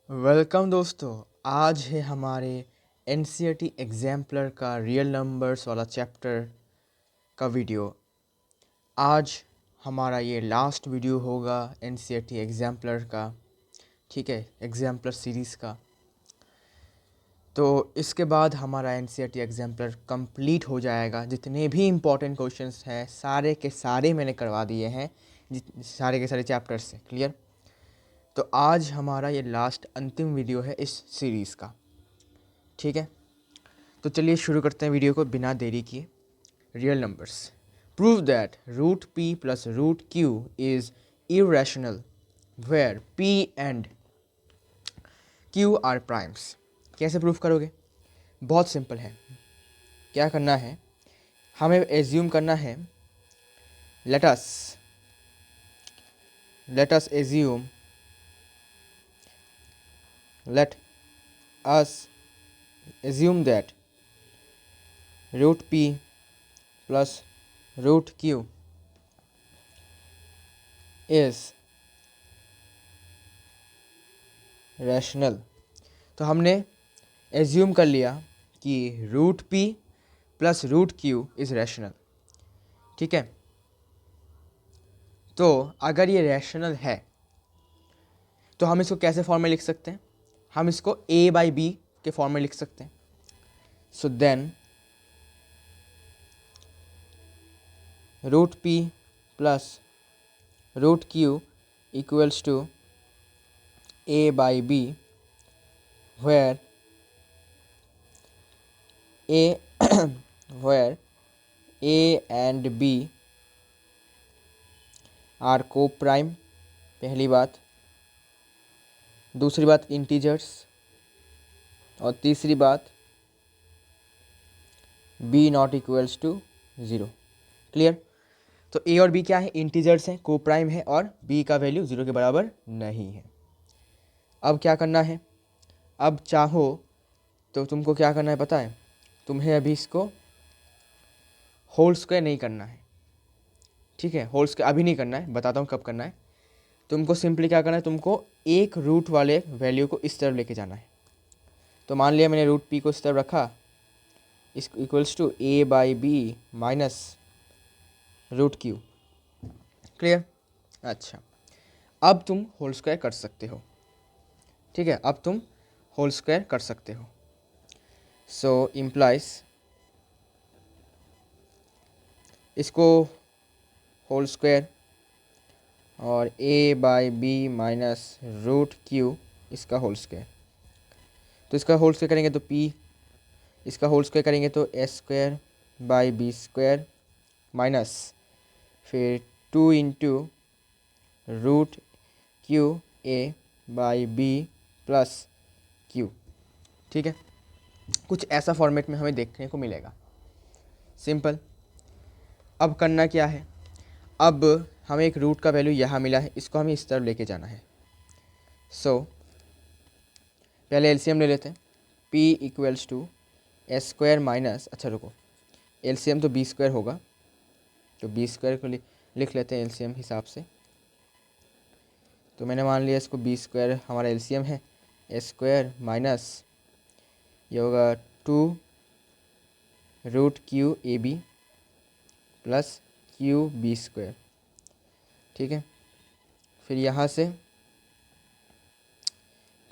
Welcome दोस्तों। आज है हमारे एनसीईआरटी एग्जाम्पलर का रियल नंबर्स वाला चैप्टर का वीडियो। आज हमारा ये लास्ट वीडियो होगा एनसीईआरटी एग्जाम्पलर का, ठीक है, एग्जाम्पलर सीरीज़ का। तो इसके बाद हमारा एनसीईआरटी एग्जाम्पलर कंप्लीट हो जाएगा। जितने भी इम्पोर्टेंट क्वेश्चंस हैं सारे के सारे मैंने करवा दिए हैं, सारे के सारे चैप्टर्स से। क्लियर? तो आज हमारा ये लास्ट अंतिम वीडियो है इस सीरीज़ का, ठीक है। तो चलिए शुरू करते हैं वीडियो को बिना देरी किए। Real numbers. Prove that root P plus root Q is irrational where P and Q are primes. कैसे प्रूव करोगे? बहुत सिंपल है। क्या करना है, हमें एज्यूम करना है, let us assume let us assume that root p plus root q is rational। तो हमने एज्यूम कर लिया कि root p plus root q is rational, ठीक है। तो अगर ये रैशनल है तो हम इसको कैसे फॉर्म में लिख सकते हैं? हम इसको a बाई बी के फॉर्म में लिख सकते हैं। So then root p plus root q equals to a by b where a where a and b are coprime. पहली बात। दूसरी बात इंटीजर्स। और तीसरी बात b not equals to 0। Clear? तो a और b क्या है? इंटीजर्स हैं, को प्राइम है, और b का वैल्यू 0 के बराबर नहीं है। अब क्या करना है? अब चाहो तो तुमको क्या करना है पता है? तुम्हें अभी इसको होल स्क्वायर नहीं करना है, ठीक है। होल स्क्वायर अभी नहीं करना है, बताता हूँ कब करना है। तुमको सिंपली क्या करना है, तुमको एक रूट वाले वैल्यू को इस तरफ लेके जाना है। तो मान लिया मैंने रूट p को इस तरफ रखा, इस equals to a by b minus root q। Clear? अच्छा, अब तुम होल स्क्वायर कर सकते हो, ठीक है। अब तुम होल स्क्वायर कर सकते हो। सो इम्प्लाइज इसको होल स्क्वायर और a by b minus root q इसका होल स्क्वायर। तो इसका होल स्क्वायर करेंगे तो p, इसका होल स्क्वायर करेंगे तो s square by b square minus फिर 2 into root q a by b plus q, ठीक है। कुछ ऐसा फॉर्मेट में हमें देखने को मिलेगा। सिंपल। अब करना क्या है, अब हमें एक रूट का वैल्यू यहाँ मिला है, इसको हमें इस तरफ लेके जाना है। सो पहले एलसीएम ले लेते हैं। p equals to s square minus, अच्छा रुको, एलसीएम तो बी स्क्वायर होगा, तो बी स्क्वायर को लिख लेते हैं एलसीएम हिसाब से। तो मैंने मान लिया इसको बी स्क्वायर हमारा एलसीएम है, एस स्क्वायर माइनस ये होगा 2 root q a b plus q b square, ठीक है। फिर यहाँ से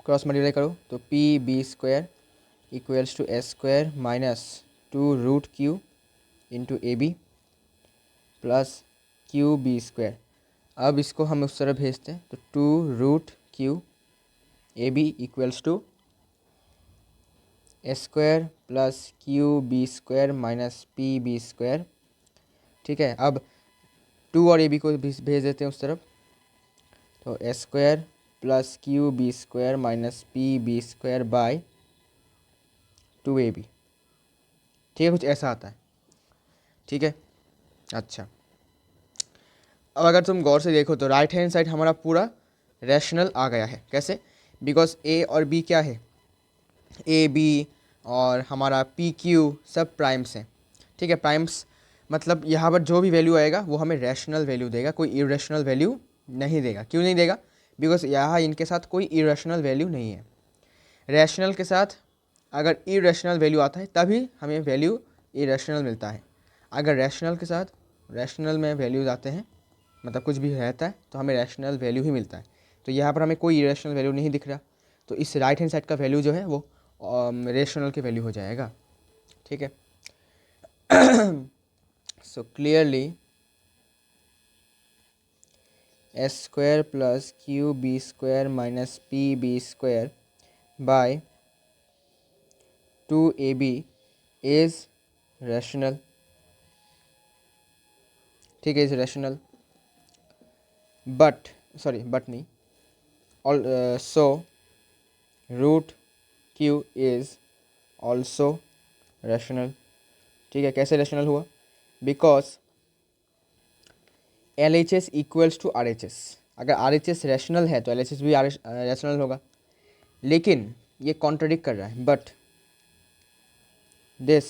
क्रॉस मल्टीप्लाई करो तो p b square equals to s square minus 2 root q into a b plus q b square. अब इसको हम उस तरह भेजते हैं तो 2 root q a b equals to s square plus q b square minus p b square, ठीक है। अब 2 और ए बी को भेज देते हैं उस तरफ, तो s square plus q b square minus p b square by 2ab, ठीक है। कुछ ऐसा आता है, ठीक है। अच्छा, अब अगर तुम गौर से देखो तो राइट हैंड साइड हमारा पूरा रैशनल आ गया है। कैसे? बिकॉज ए और बी क्या है, ए बी और हमारा पी क्यू सब प्राइम्स हैं, ठीक है। प्राइम्स मतलब यहाँ पर जो भी वैल्यू आएगा वो हमें रैशनल वैल्यू देगा, कोई इरेशनल वैल्यू नहीं देगा। क्यों नहीं देगा? बिकॉज यहाँ इनके साथ कोई इरेशनल वैल्यू नहीं है। रैशनल के साथ अगर इरेशनल वैल्यू आता है तभी हमें वैल्यू इरेशनल मिलता है। अगर रैशनल के साथ रैशनल में वैल्यूज आते हैं, मतलब कुछ भी रहता है, तो हमें रैशनल वैल्यू ही मिलता है। तो यहाँ पर हमें कोई इरेशनल वैल्यू नहीं दिख रहा, तो इस राइट हैंड साइड का वैल्यू जो है वो रेशनल की वैल्यू हो जाएगा। ठीक है। So clearly s square plus q b square minus p b square by 2ab is rational. ठीक है, इज रैशनल बट बट नहीं, also root Q is also rational. ठीक है, कैसे रैशनल हुआ? Because L H S equals to R H S. अगर R H S rational है तो एल एच एस भी रैशनल होगा, लेकिन ये कॉन्ट्रडिक्ट कर रहा है। But this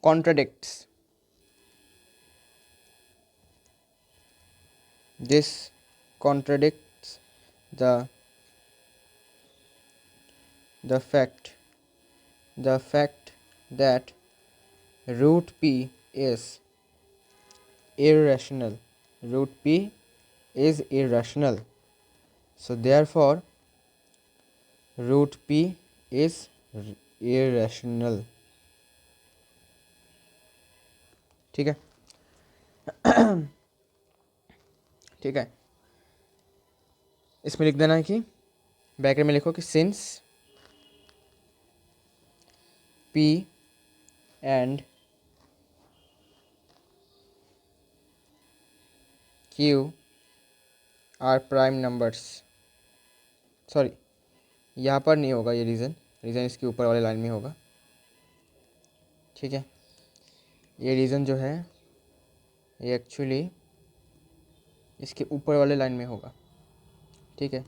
contradicts this contradicts the the fact the fact that root p is irrational. Root p is irrational, so therefore root p is irrational. ठीक है, ठीक है। इसमें लिख देना है कि ब्रैकेट में लिखो कि since p and q are prime numbers। Sorry, यहाँ पर नहीं होगा ये रीज़न, रीज़न इसके ऊपर वाले लाइन में होगा। ठीक है, ये रीज़न जो है ये एक्चुअली इसके ऊपर वाले लाइन में होगा। ठीक है,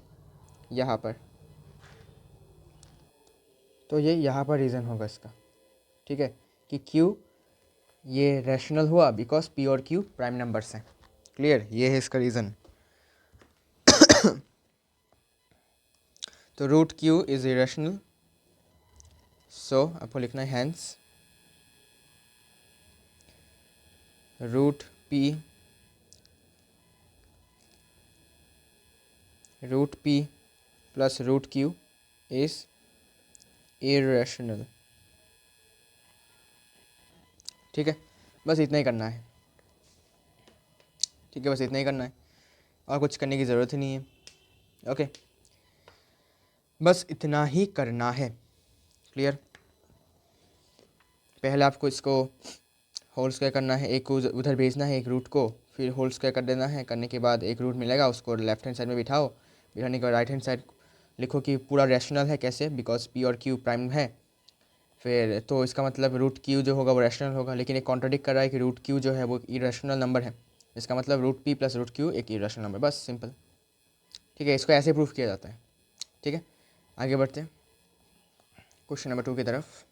यहाँ पर, तो ये यहाँ पर रीज़न होगा इसका। ठीक है, कि Q ये रैशनल हुआ बिकॉज P और Q प्राइम नंबर्स हैं। क्लियर, ये है इसका रीज़न। तो root Q is irrational, so आपको लिखना है hence root P plus root Q is irrational. ठीक है, बस इतना ही करना है। ठीक है, बस इतना ही करना है, और कुछ करने की ज़रूरत ही नहीं है। ओके, बस इतना ही करना है। क्लियर, पहले आपको इसको होल स्क्वायर करना है, एक को उधर भेजना है एक रूट को, फिर होल स्क्वायर कर देना है। करने के बाद एक रूट मिलेगा, उसको लेफ्ट हैंड साइड में बिठाओ। बिठाने के बाद राइट हैंड साइड लिखो कि पूरा रैशनल है। कैसे? बिकॉज P और Q प्राइम है। फिर तो इसका मतलब रूट Q जो होगा वो रैशनल होगा, लेकिन एक कॉन्ट्रडिक्ट कर रहा है कि रूट Q जो है वो इरेशनल नंबर है। इसका मतलब root P plus root Q एक इरेशनल नंबर, बस सिंपल। ठीक है, इसको ऐसे प्रूफ किया जाता है। ठीक है, आगे बढ़ते हैं क्वेश्चन नंबर 2 की तरफ।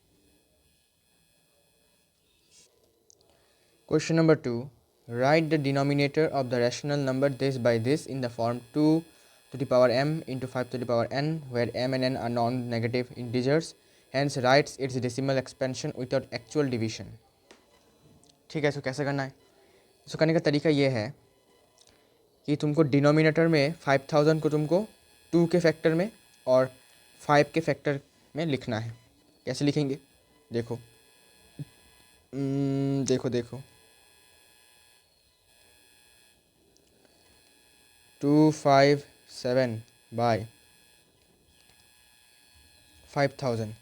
Question number 2. Write the denominator of the rational number this by this in the form 2 to the power m into 5 to the power n, where m and n are non-negative integers. Hence writes its decimal expansion without actual division. ठीक है, इसको कैसे करना है? इसको करने का तरीका ये है कि तुमको डिनोमिनेटर में 5000 को तुमको 2 के फैक्टर में और 5 के फैक्टर में लिखना है। कैसे लिखेंगे? देखो, देखो देखो 257 बाय 5000।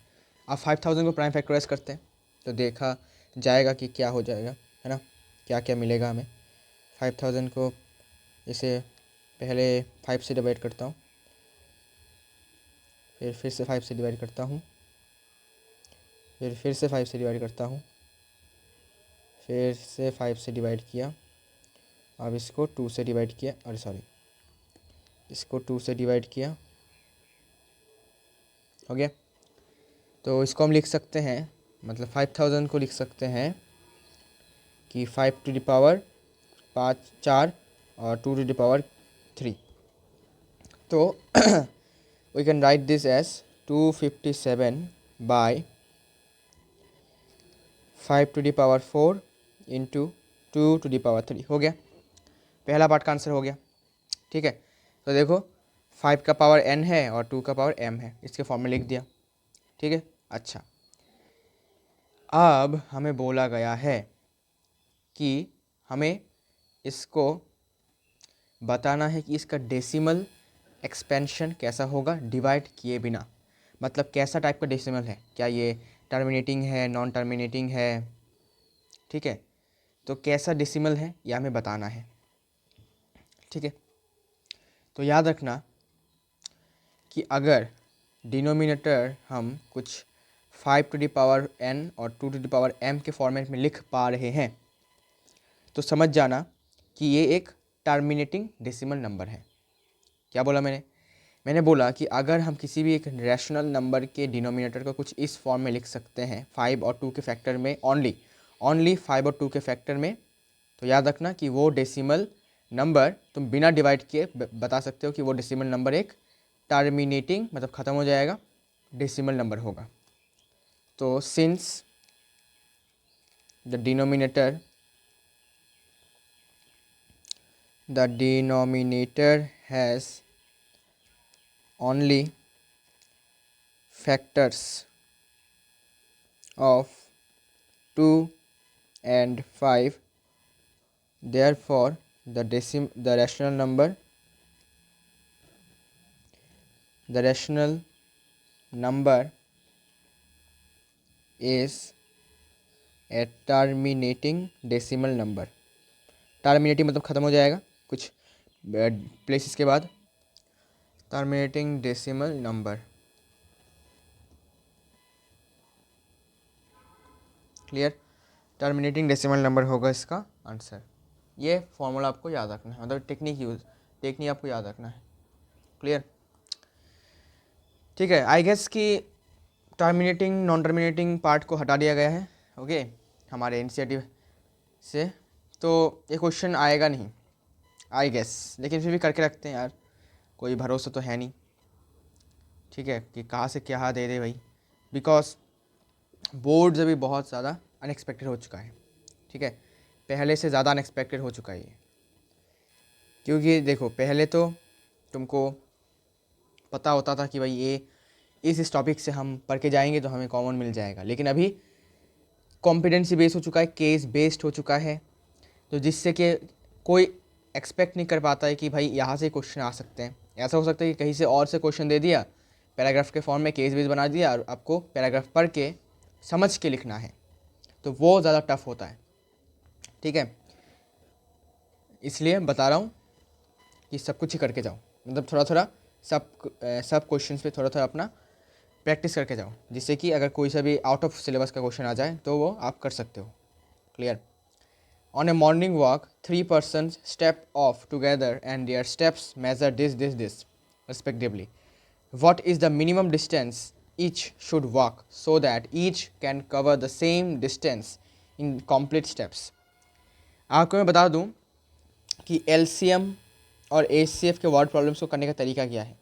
अब 5000 को प्राइम फैक्टराइज करते हैं तो देखा जाएगा कि क्या हो जाएगा, है ना, क्या क्या मिलेगा हमें। 5000 को इसे पहले 5 से डिवाइड करता हूँ, फिर से 5 से डिवाइड करता हूँ, फिर से 5 से डिवाइड करता हूँ, फिर से 5 से डिवाइड किया। अब इसको 2 से डिवाइड किया, अरे सॉरी, इसको 2 से डिवाइड किया, हो गया। तो इसको हम लिख सकते हैं, मतलब 5000 को लिख सकते हैं कि 5 to the power 5 4 और 2 to the power 3। तो we can write this as 257 by 5 to the power 4 into 2 to the power 3। हो गया, पहला पार्ट का आंसर हो गया। ठीक है, तो देखो 5 का पावर n है और 2 का पावर m है, इसके फॉर्म में लिख दिया। ठीक है, अच्छा अब हमें बोला गया है कि हमें इसको बताना है कि इसका डेसिमल एक्सपेंशन कैसा होगा डिवाइड किए बिना। मतलब कैसा टाइप का डेसिमल है, क्या ये टर्मिनेटिंग है, नॉन टर्मिनेटिंग है। ठीक है, तो कैसा डेसिमल है यह हमें बताना है। ठीक है, तो याद रखना कि अगर डिनोमिनेटर हम कुछ 5 to the power n और 2 to the power m के फॉर्मेट में लिख पा रहे हैं तो समझ जाना कि ये एक टर्मिनेटिंग डेसिमल नंबर है। क्या बोला मैंने बोला कि अगर हम किसी भी एक रैशनल नंबर के डिनोमिनेटर को कुछ इस फॉर्म में लिख सकते हैं 5 और 2 के फैक्टर में, ओनली 5 और 2 के फैक्टर में, तो याद रखना कि वो डेसिमल नंबर तुम बिना डिवाइड किए बता सकते हो कि वो डेसिमल नंबर एक टर्मिनेटिंग मतलब ख़त्म हो जाएगा डेसिमल नंबर होगा। तो since the denominator has only factors of 2 and 5, therefore the rational number is a terminating decimal number। Terminating मतलब ख़त्म हो जाएगा कुछ प्लेसेस के बाद, terminating decimal number. Clear, terminating decimal number होगा इसका आंसर। ये फॉर्मूला आपको याद रखना है, मतलब टेक्निक आपको याद रखना है। क्लियर, ठीक है। आई गेस कि टर्मिनेटिंग नॉन टर्मिनेटिंग पार्ट को हटा दिया गया है ओके हमारे एनसीईआरटी से, तो ये क्वेश्चन आएगा नहीं आई गेस, लेकिन फिर भी करके रखते हैं यार, कोई भरोसा तो है नहीं। ठीक है, कि कहाँ से क्या दे दे भाई, बिकॉज बोर्ड्स अभी बहुत ज़्यादा अनएक्सपेक्टेड हो चुका है। ठीक है, पहले से ज़्यादा अनएक्सपेक्टेड हो चुका है ये, क्योंकि देखो पहले तो तुमको पता होता था कि भाई ये इस टॉपिक से हम पढ़ के जाएंगे तो हमें कॉमन मिल जाएगा, लेकिन अभी कॉम्पिटेंसी बेस्ड हो चुका है, केस बेस्ड हो चुका है, तो जिससे कि कोई एक्सपेक्ट नहीं कर पाता है कि भाई यहाँ से क्वेश्चन आ सकते हैं। ऐसा हो सकता है कि कहीं से और से क्वेश्चन दे दिया, पैराग्राफ के फॉर्म में केस बेस्ड बना दिया और आपको पैराग्राफ पढ़ के समझ के लिखना है, तो वो ज़्यादा टफ होता है। ठीक है, इसलिए बता रहा हूँ कि सब कुछ ही करके जाओ, मतलब थोड़ा थोड़ा सब क्वेश्चंस पे थोड़ा थोड़ा अपना प्रैक्टिस करके जाओ, जिससे कि अगर कोई सा भी आउट ऑफ सिलेबस का क्वेश्चन आ जाए तो वो आप कर सकते हो। Clear, on A morning walk 3 persons step off together and their steps measure this respectively. What is the minimum distance each should walk so that each can cover the same distance in complete steps? आपको मैं बता दूं कि LCM और HCF के word problems को करने का तरीका क्या है।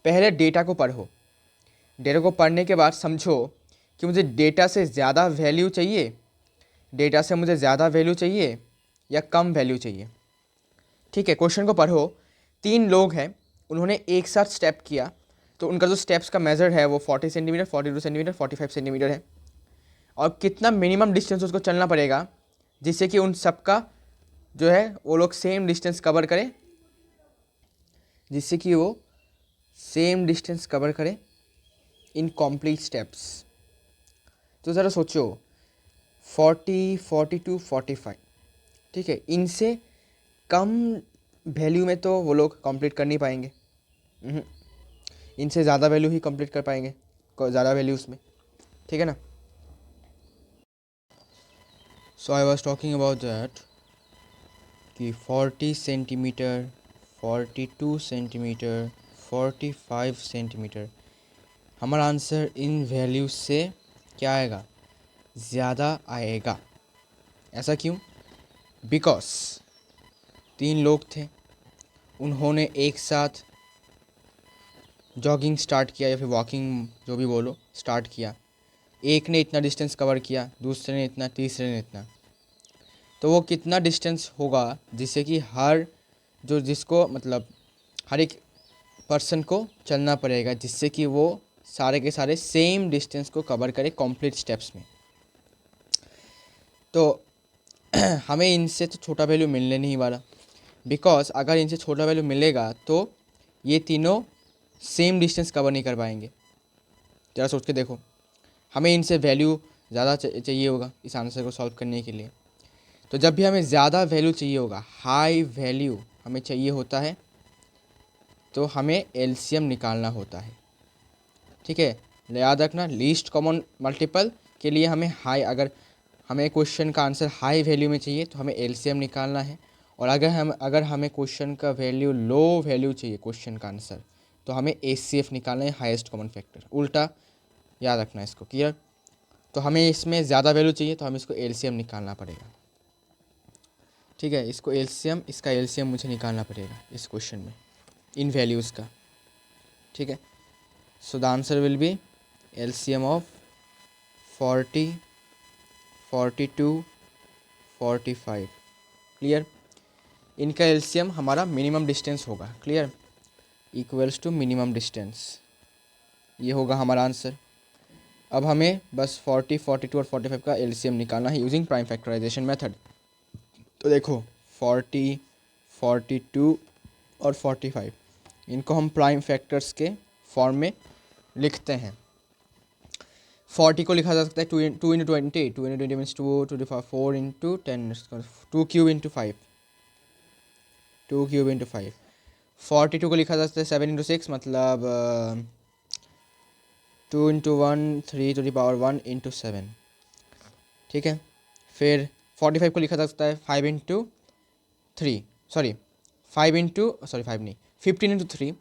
पहले डेटा को पढ़ो, डेटा को पढ़ने के बाद समझो कि मुझे डेटा से ज़्यादा वैल्यू चाहिए, डेटा से मुझे ज़्यादा वैल्यू चाहिए या कम वैल्यू चाहिए। ठीक है, क्वेश्चन को पढ़ो, 3 लोग हैं, उन्होंने एक साथ स्टेप किया, तो उनका जो स्टेप्स का मेजर है वो 40 सेंटीमीटर, 42 सेंटीमीटर, 45 सेंटीमीटर है, और कितना मिनिमम डिस्टेंस उसको चलना पड़ेगा जिससे कि उन सबका जो है वो लोग सेम डिस्टेंस कवर करें, जिससे कि वो सेम डिस्टेंस कवर करें इन कॉम्प्लीट स्टेप्स। तो ज़रा सोचो 40, 42, 45, ठीक है, इनसे कम वैल्यू में तो वो लोग कंप्लीट कर नहीं पाएंगे, इनसे ज़्यादा वैल्यू ही कंप्लीट कर पाएंगे, ज़्यादा वैल्यूज़ में। ठीक है ना। So I was talking about that कि 40 सेंटीमीटर, 42 सेंटीमीटर, 45 सेंटीमीटर, हमारा आंसर इन वैल्यूज से क्या आएगा, ज़्यादा आएगा। ऐसा क्यों? बिकॉज 3 लोग थे, उन्होंने एक साथ जॉगिंग स्टार्ट किया या फिर वॉकिंग जो भी बोलो स्टार्ट किया। एक ने इतना डिस्टेंस कवर किया, दूसरे ने इतना, तीसरे ने इतना। तो वो कितना डिस्टेंस होगा जिससे कि जिसको मतलब हर एक पर्सन को चलना पड़ेगा, जिससे कि वो सारे के सारे सेम डिस्टेंस को कवर करे कंप्लीट स्टेप्स में। तो हमें इनसे तो छोटा वैल्यू मिलने नहीं वाला, बिकॉज अगर इनसे छोटा वैल्यू मिलेगा तो ये तीनों सेम डिस्टेंस कवर नहीं कर पाएंगे। ज़रा सोच के देखो, हमें इनसे वैल्यू ज़्यादा चाहिए होगा इस आंसर को सॉल्व करने के लिए। तो जब भी हमें ज़्यादा वैल्यू चाहिए होगा, हाई वैल्यू हमें चाहिए होता है, तो हमें एलसीएम निकालना होता है। ठीक है, याद रखना, लीस्ट कॉमन मल्टीपल के लिए हमें अगर हमें क्वेश्चन का आंसर हाई वैल्यू में चाहिए तो हमें एलसीएम निकालना है। और अगर हमें क्वेश्चन का वैल्यू लो वैल्यू चाहिए क्वेश्चन का आंसर, तो हमें एचसीएफ निकालना है, हाईएस्ट कॉमन फैक्टर। उल्टा याद रखना इसको, क्लियर। तो हमें इसमें ज़्यादा वैल्यू चाहिए तो हमें इसको एलसीएम निकालना पड़ेगा। ठीक है, इसका एलसीएम मुझे निकालना पड़ेगा इस क्वेश्चन में, इन वैल्यूज़ का। ठीक है, so the answer will be LCM of 40, 42, 45। Clear. इनका एलसीएम हमारा मिनिमम डिस्टेंस होगा, clear, equals to minimum distance. ये होगा हमारा आंसर। अब हमें बस 40, 42 और 45 का एलसीएम निकालना है यूजिंग प्राइम फैक्टराइजेशन मेथड। तो देखो 40, 42 और 45, इनको हम प्राइम फैक्टर्स के फॉर्म में लिखते हैं। 40 को लिखा जा सकता है 2 into 20, 2 into 20 means 2 to the power 4 into 10, 2 cube into 5, 2 cube into 5। 42 को लिखा जा सकता है 7 इंटू 6, मतलब 2 into 1, 3 to the power 1 into 7। ठीक है, फिर 45 को लिखा जा सकता है 5 इंटू 3, सॉरी 5 इंटू, सॉरी 5 नहीं, 15 इंटू 3।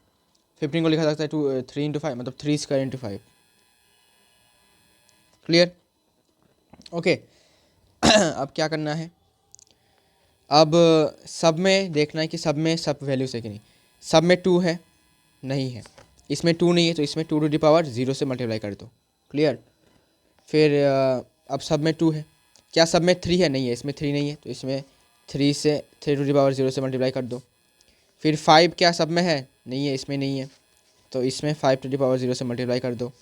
15 को लिखा जा सकता है 3 इंटू 5, मतलब 3 स्क्वायर इंटू 5। Clear, okay. अब क्या करना है, अब सब में देखना है कि सब में सब वैल्यूज है कि नहीं। सब में 2 है, नहीं है। इसमें 2 नहीं है तो इसमें 2 टू द पावर 0 से मल्टीप्लाई कर दो, क्लियर। फिर अब सब में 2 है, क्या सब में 3 है, नहीं है, इसमें 3 नहीं है तो इसमें 3 टू द पावर 0 से मल्टीप्लाई कर दो। फिर 5 क्या सब में है, नहीं है, इसमें नहीं है तो इसमें 5 टू द पावर 0 से मल्टीप्लाई कर दो।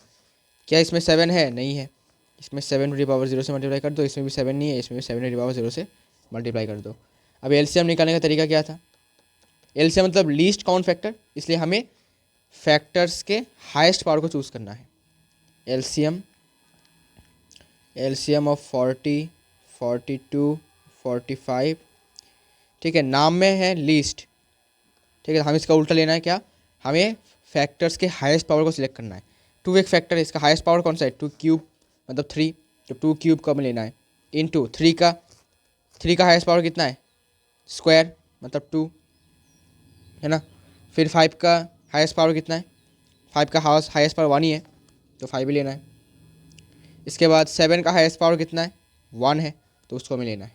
क्या इसमें 7 है, नहीं है, इसमें 7 टू द पावर 0 से मल्टीप्लाई कर दो। इसमें भी 7 नहीं है, इसमें भी 7 टू द पावर 0 से मल्टीप्लाई कर दो। अब एलसीएम निकालने का तरीका क्या था, एलसीएम मतलब लीस्ट कॉमन फैक्टर, इसलिए हमें फैक्टर्स के हाईएस्ट पावर को चूज़ करना है। LCM of 40, 42, 45। ठीक है, नाम में है लीस्ट। ठीक है, हम इसका उल्टा लेना है, क्या, हमें फैक्टर्स के हाईएस्ट पावर को सिलेक्ट करना है। 2 एक फैक्टर है, इसका हाईएस्ट पावर कौन सा है, 2 क्यूब मतलब 3, तो 2 क्यूब कब लेना है, इनटू 3 का हाईएस्ट पावर कितना है, स्क्वायर मतलब 2, है ना। फिर 5 का हाईएस्ट पावर कितना है, 5 का हाईएस्ट पावर 1 ही है तो 5 ही लेना है। इसके बाद 7 का हाईएस्ट पावर कितना है, 1 है तो उसको हमें लेना है।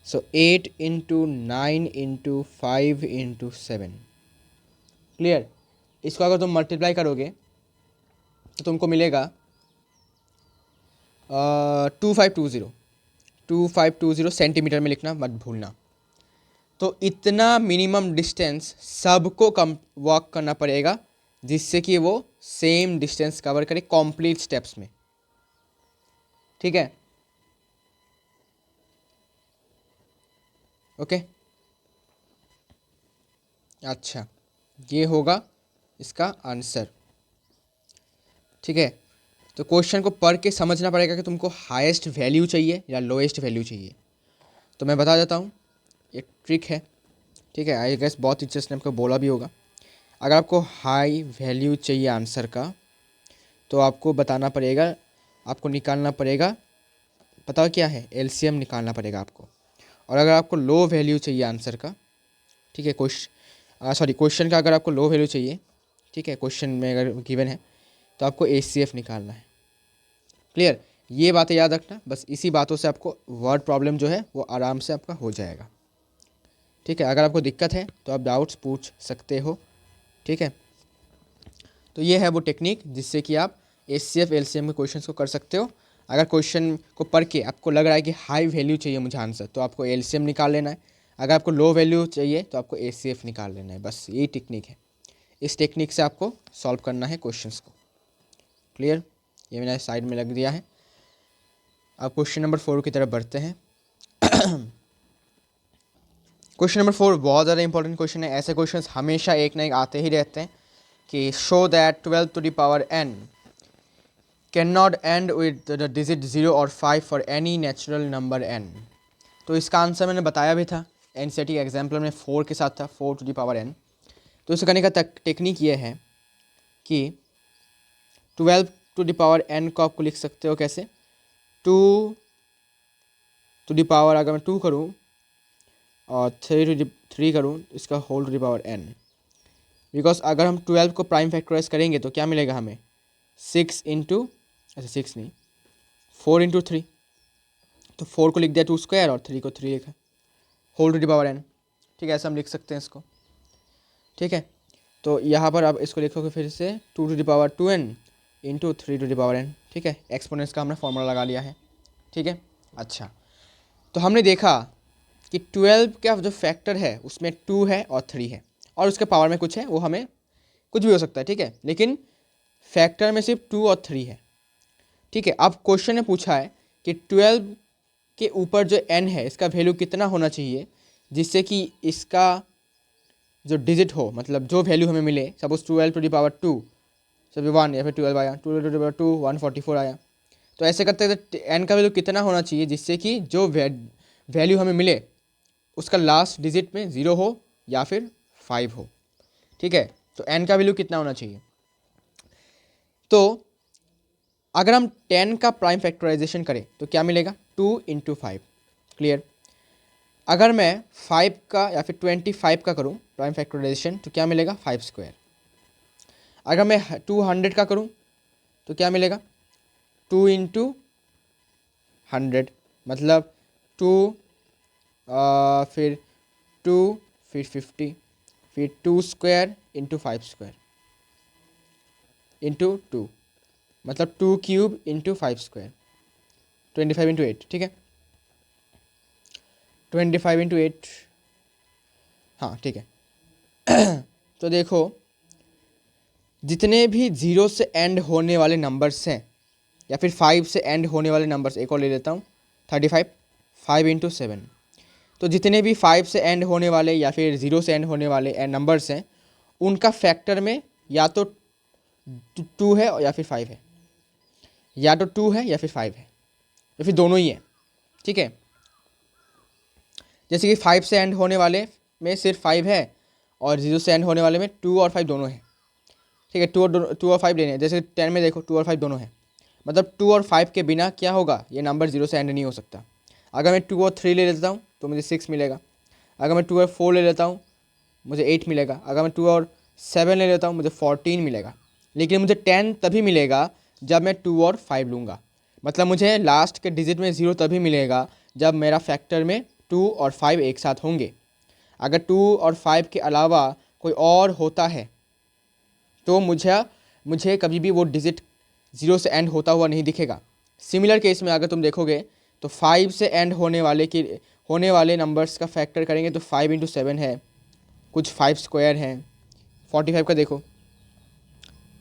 सो 8 इंटू 9 इंटू 5 इंटू 7। क्लियर। इसको अगर तुम मल्टीप्लाई करोगे तो तुमको मिलेगा 2520 सेंटीमीटर में लिखना मत भूलना। तो इतना मिनिमम डिस्टेंस सबको कम वॉक करना पड़ेगा जिससे कि वो सेम डिस्टेंस कवर करे कंप्लीट स्टेप्स में। ठीक है, ओके। अच्छा, ये होगा इसका आंसर। ठीक है, तो क्वेश्चन को पढ़ के समझना पड़ेगा कि तुमको हाईएस्ट वैल्यू चाहिए या लोएस्ट वैल्यू चाहिए। तो मैं बता देता हूँ, एक ट्रिक है। ठीक है, आई गेस बहुत टीचर्स ने आपको बोला भी होगा। अगर आपको हाई वैल्यू चाहिए आंसर का तो आपको बताना पड़ेगा, आपको निकालना पड़ेगा, पता क्या है, एलसीएम निकालना पड़ेगा आपको। और अगर आपको लो वैल्यू चाहिए आंसर का, ठीक है, क्वेश्चन का अगर आपको लो वैल्यू चाहिए, ठीक है, क्वेश्चन में अगर गिवन है तो आपको एचसीएफ निकालना है। क्लियर। ये बातें याद रखना, बस इसी बातों से आपको वर्ड प्रॉब्लम जो है वो आराम से आपका हो जाएगा। ठीक है, अगर आपको दिक्कत है तो आप डाउट्स पूछ सकते हो। ठीक है, तो ये है वो टेक्निक जिससे कि आप एचसीएफ एलसीएम के क्वेश्चंस को कर सकते हो। अगर क्वेश्चन को पढ़ के आपको लग रहा है कि हाई वैल्यू चाहिए मुझे आंसर, तो आपको एलसीएम निकाल लेना है। अगर आपको लो वैल्यू चाहिए तो आपको एचसीएफ निकाल लेना है। बस यही टेक्निक है, इस टेक्निक से आपको सॉल्व करना है क्वेश्चंस को। क्लियर? ये मैंने साइड में लग दिया है। अब क्वेश्चन नंबर 4 की तरफ बढ़ते हैं। क्वेश्चन नंबर 4 बहुत ज़्यादा इंपॉर्टेंट क्वेश्चन है। ऐसे क्वेश्चन हमेशा एक ना एक आते ही रहते हैं कि show that 12 to the power n can not end with the digit 0 और 5 for any natural number n। तो इसका आंसर मैंने बताया भी था एनसीईआरटी एग्जाम्पल में, 4 के साथ था, 4 टू द पावर n। तो इसे करने का टेक्निक ये है कि 12 टू द पावर n को आपको लिख सकते हो कैसे, 2 टू द पावर, अगर मैं 2 करूँ और 3 करूँ, इसका whole to the power n। Because अगर हम 12 को प्राइम फैक्टराइज करेंगे तो क्या मिलेगा हमें, 6 इंटू, अच्छा 6 नहीं, 4 इंटू 3, तो 4 को लिख दिया 2 स्क्वायर और 3 को 3 लिखा, whole to the power n। ठीक है, ऐसा हम लिख सकते हैं इसको। ठीक है, तो यहाँ पर अब इसको लिखोगे फिर से 2 to the power 2n into 3 to the power n। ठीक है, एक्सपोनेंट्स का हमने फॉर्मूला लगा लिया है। ठीक है, अच्छा, तो हमने देखा कि 12 का जो फैक्टर है उसमें 2 है और 3 है, और उसके पावर में कुछ है, वो हमें कुछ भी हो सकता है। ठीक है, लेकिन फैक्टर में सिर्फ 2 और 3 है। ठीक है, अब क्वेश्चन ने पूछा है कि 12 के ऊपर जो n है इसका वैल्यू कितना होना चाहिए जिससे कि इसका जो डिजिट हो, मतलब जो वैल्यू हमें मिले, सपोज 12 टू द पावर 2 सभी 1 या फिर 12 आया, 12 टू द पावर 2 144 आया। तो ऐसे करते करते n का वैल्यू कितना होना चाहिए जिससे कि जो वैल्यू हमें मिले उसका लास्ट डिजिट में 0 हो या फिर 5 हो। ठीक है, तो n का वैल्यू कितना होना चाहिए। तो अगर हम 10 का प्राइम फैक्टराइजेशन करें तो क्या मिलेगा, 2 इंटू 5। क्लियर? अगर मैं 5 का या फिर 25 का करूं प्राइम फैक्टराइजेशन तो क्या मिलेगा, 5 स्क्वायर। अगर मैं 200 का करूं तो क्या मिलेगा, 2 इंटू 100, मतलब 2, फिर 2, फिर 50, फिर 2 स्क्वायर इंटू 5 स्क्वायर इंटू 2, मतलब 2 क्यूब इंटू 5 स्क्वायर, 25 इंटू 8। ठीक है, 25 इंटू 8, हाँ ठीक है। तो देखो, जितने भी 0 से एंड होने वाले नंबर्स हैं या फिर 5 से एंड होने वाले नंबर्स, एक और ले लेता हूँ, 35, 5 इंटू 7। तो जितने भी 5 से एंड होने वाले या फिर 0 से एंड होने वाले नंबर्स हैं उनका फैक्टर में या तो 2 है या फिर 5 है, या तो 2 है या फिर 5 है, या फिर दोनों ही है। ठीक है, जैसे कि 5 से एंड होने वाले में सिर्फ 5 है और 0 से एंड होने वाले में 2 और 5 दोनों है। ठीक है, 2 और 5 लेने हैं, जैसे 10 में देखो 2 और 5 दोनों है, मतलब 2 और 5 के बिना क्या होगा, ये नंबर 0 से एंड नहीं हो सकता। अगर मैं 2 और 3 ले लेता हूँ तो मुझे 6 मिलेगा। अगर मैं 2 और 4 ले लेता हूँ मुझे 8 मिलेगा। अगर मैं 2 और 7 ले लेता हूँ मुझे 14 मिलेगा। लेकिन मुझे 10 तभी मिलेगा जब मैं 2 और 5 लूँगा, मतलब मुझे लास्ट के डिजिट में 0 तभी मिलेगा जब मेरा फैक्टर में 2 और 5 एक साथ होंगे। अगर 2 और 5 के अलावा कोई और होता है तो मुझे कभी भी वो डिजिट 0 से एंड होता हुआ नहीं दिखेगा। सिमिलर केस में अगर तुम देखोगे तो 5 से एंड होने वाले नंबर्स का फैक्टर करेंगे तो 5 इंटू 7 है, कुछ 5 स्क्वायर हैं। 45 का देखो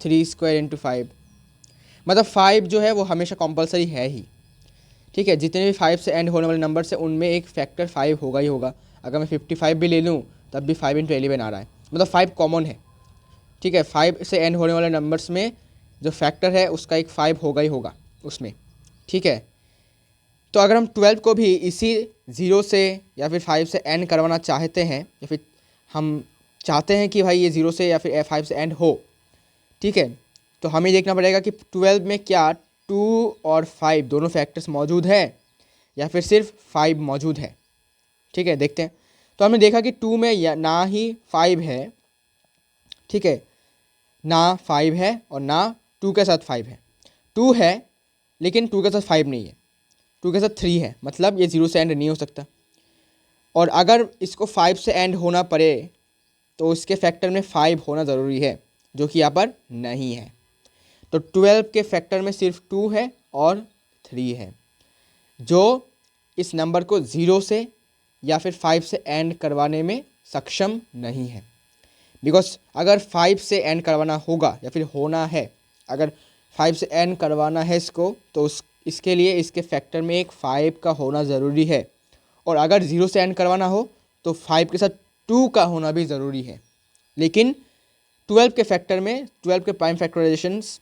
3 स्क्वायर इंटू 5, मतलब 5 जो है वो हमेशा कंपलसरी है ही। ठीक है, जितने भी 5 से एंड होने वाले नंबर्स हैं उनमें एक फैक्टर 5 होगा ही होगा। अगर मैं 55 भी ले लूँ तब भी 5 इंटू 11 आ रहा है, मतलब 5 कॉमन है। ठीक है, 5 से एंड होने वाले नंबर्स में जो फैक्टर है उसका एक 5 होगा ही होगा उसमें। ठीक है, तो अगर हम 12 को भी इसी 0 से या फिर 5 से एंड करवाना चाहते हैं, या फिर हम चाहते हैं कि भाई ये 0 से या फिर 5 से एंड हो, ठीक है, तो हमें देखना पड़ेगा कि 12 में क्या 2 और 5 दोनों फैक्टर्स मौजूद है या फिर सिर्फ 5 मौजूद है। ठीक है, देखते हैं। तो हमने देखा कि 2 में या ना ही 5 है, ठीक है, ना 5 है और ना 2 के साथ 5 है। 2 है लेकिन 2 के साथ 5 नहीं है, 2 के साथ 3 है, मतलब ये 0 से एंड नहीं हो सकता। और अगर इसको 5 से एंड होना पड़े तो इसके फैक्टर में 5 होना ज़रूरी है, जो कि यहाँ पर नहीं है। तो 12 के फैक्टर में सिर्फ 2 है और 3 है, जो इस नंबर को 0 से या फिर 5 से एंड करवाने में सक्षम नहीं है। बिकॉज अगर 5 से एंड करवाना होगा या फिर होना है, अगर 5 से एंड करवाना है इसको, तो इसके लिए इसके फैक्टर में एक 5 का होना ज़रूरी है। और अगर 0 से एंड करवाना हो तो 5 के साथ 2 का होना भी ज़रूरी है। लेकिन 12 के फैक्टर में, 12 के प्राइम फैक्टराइजेशंस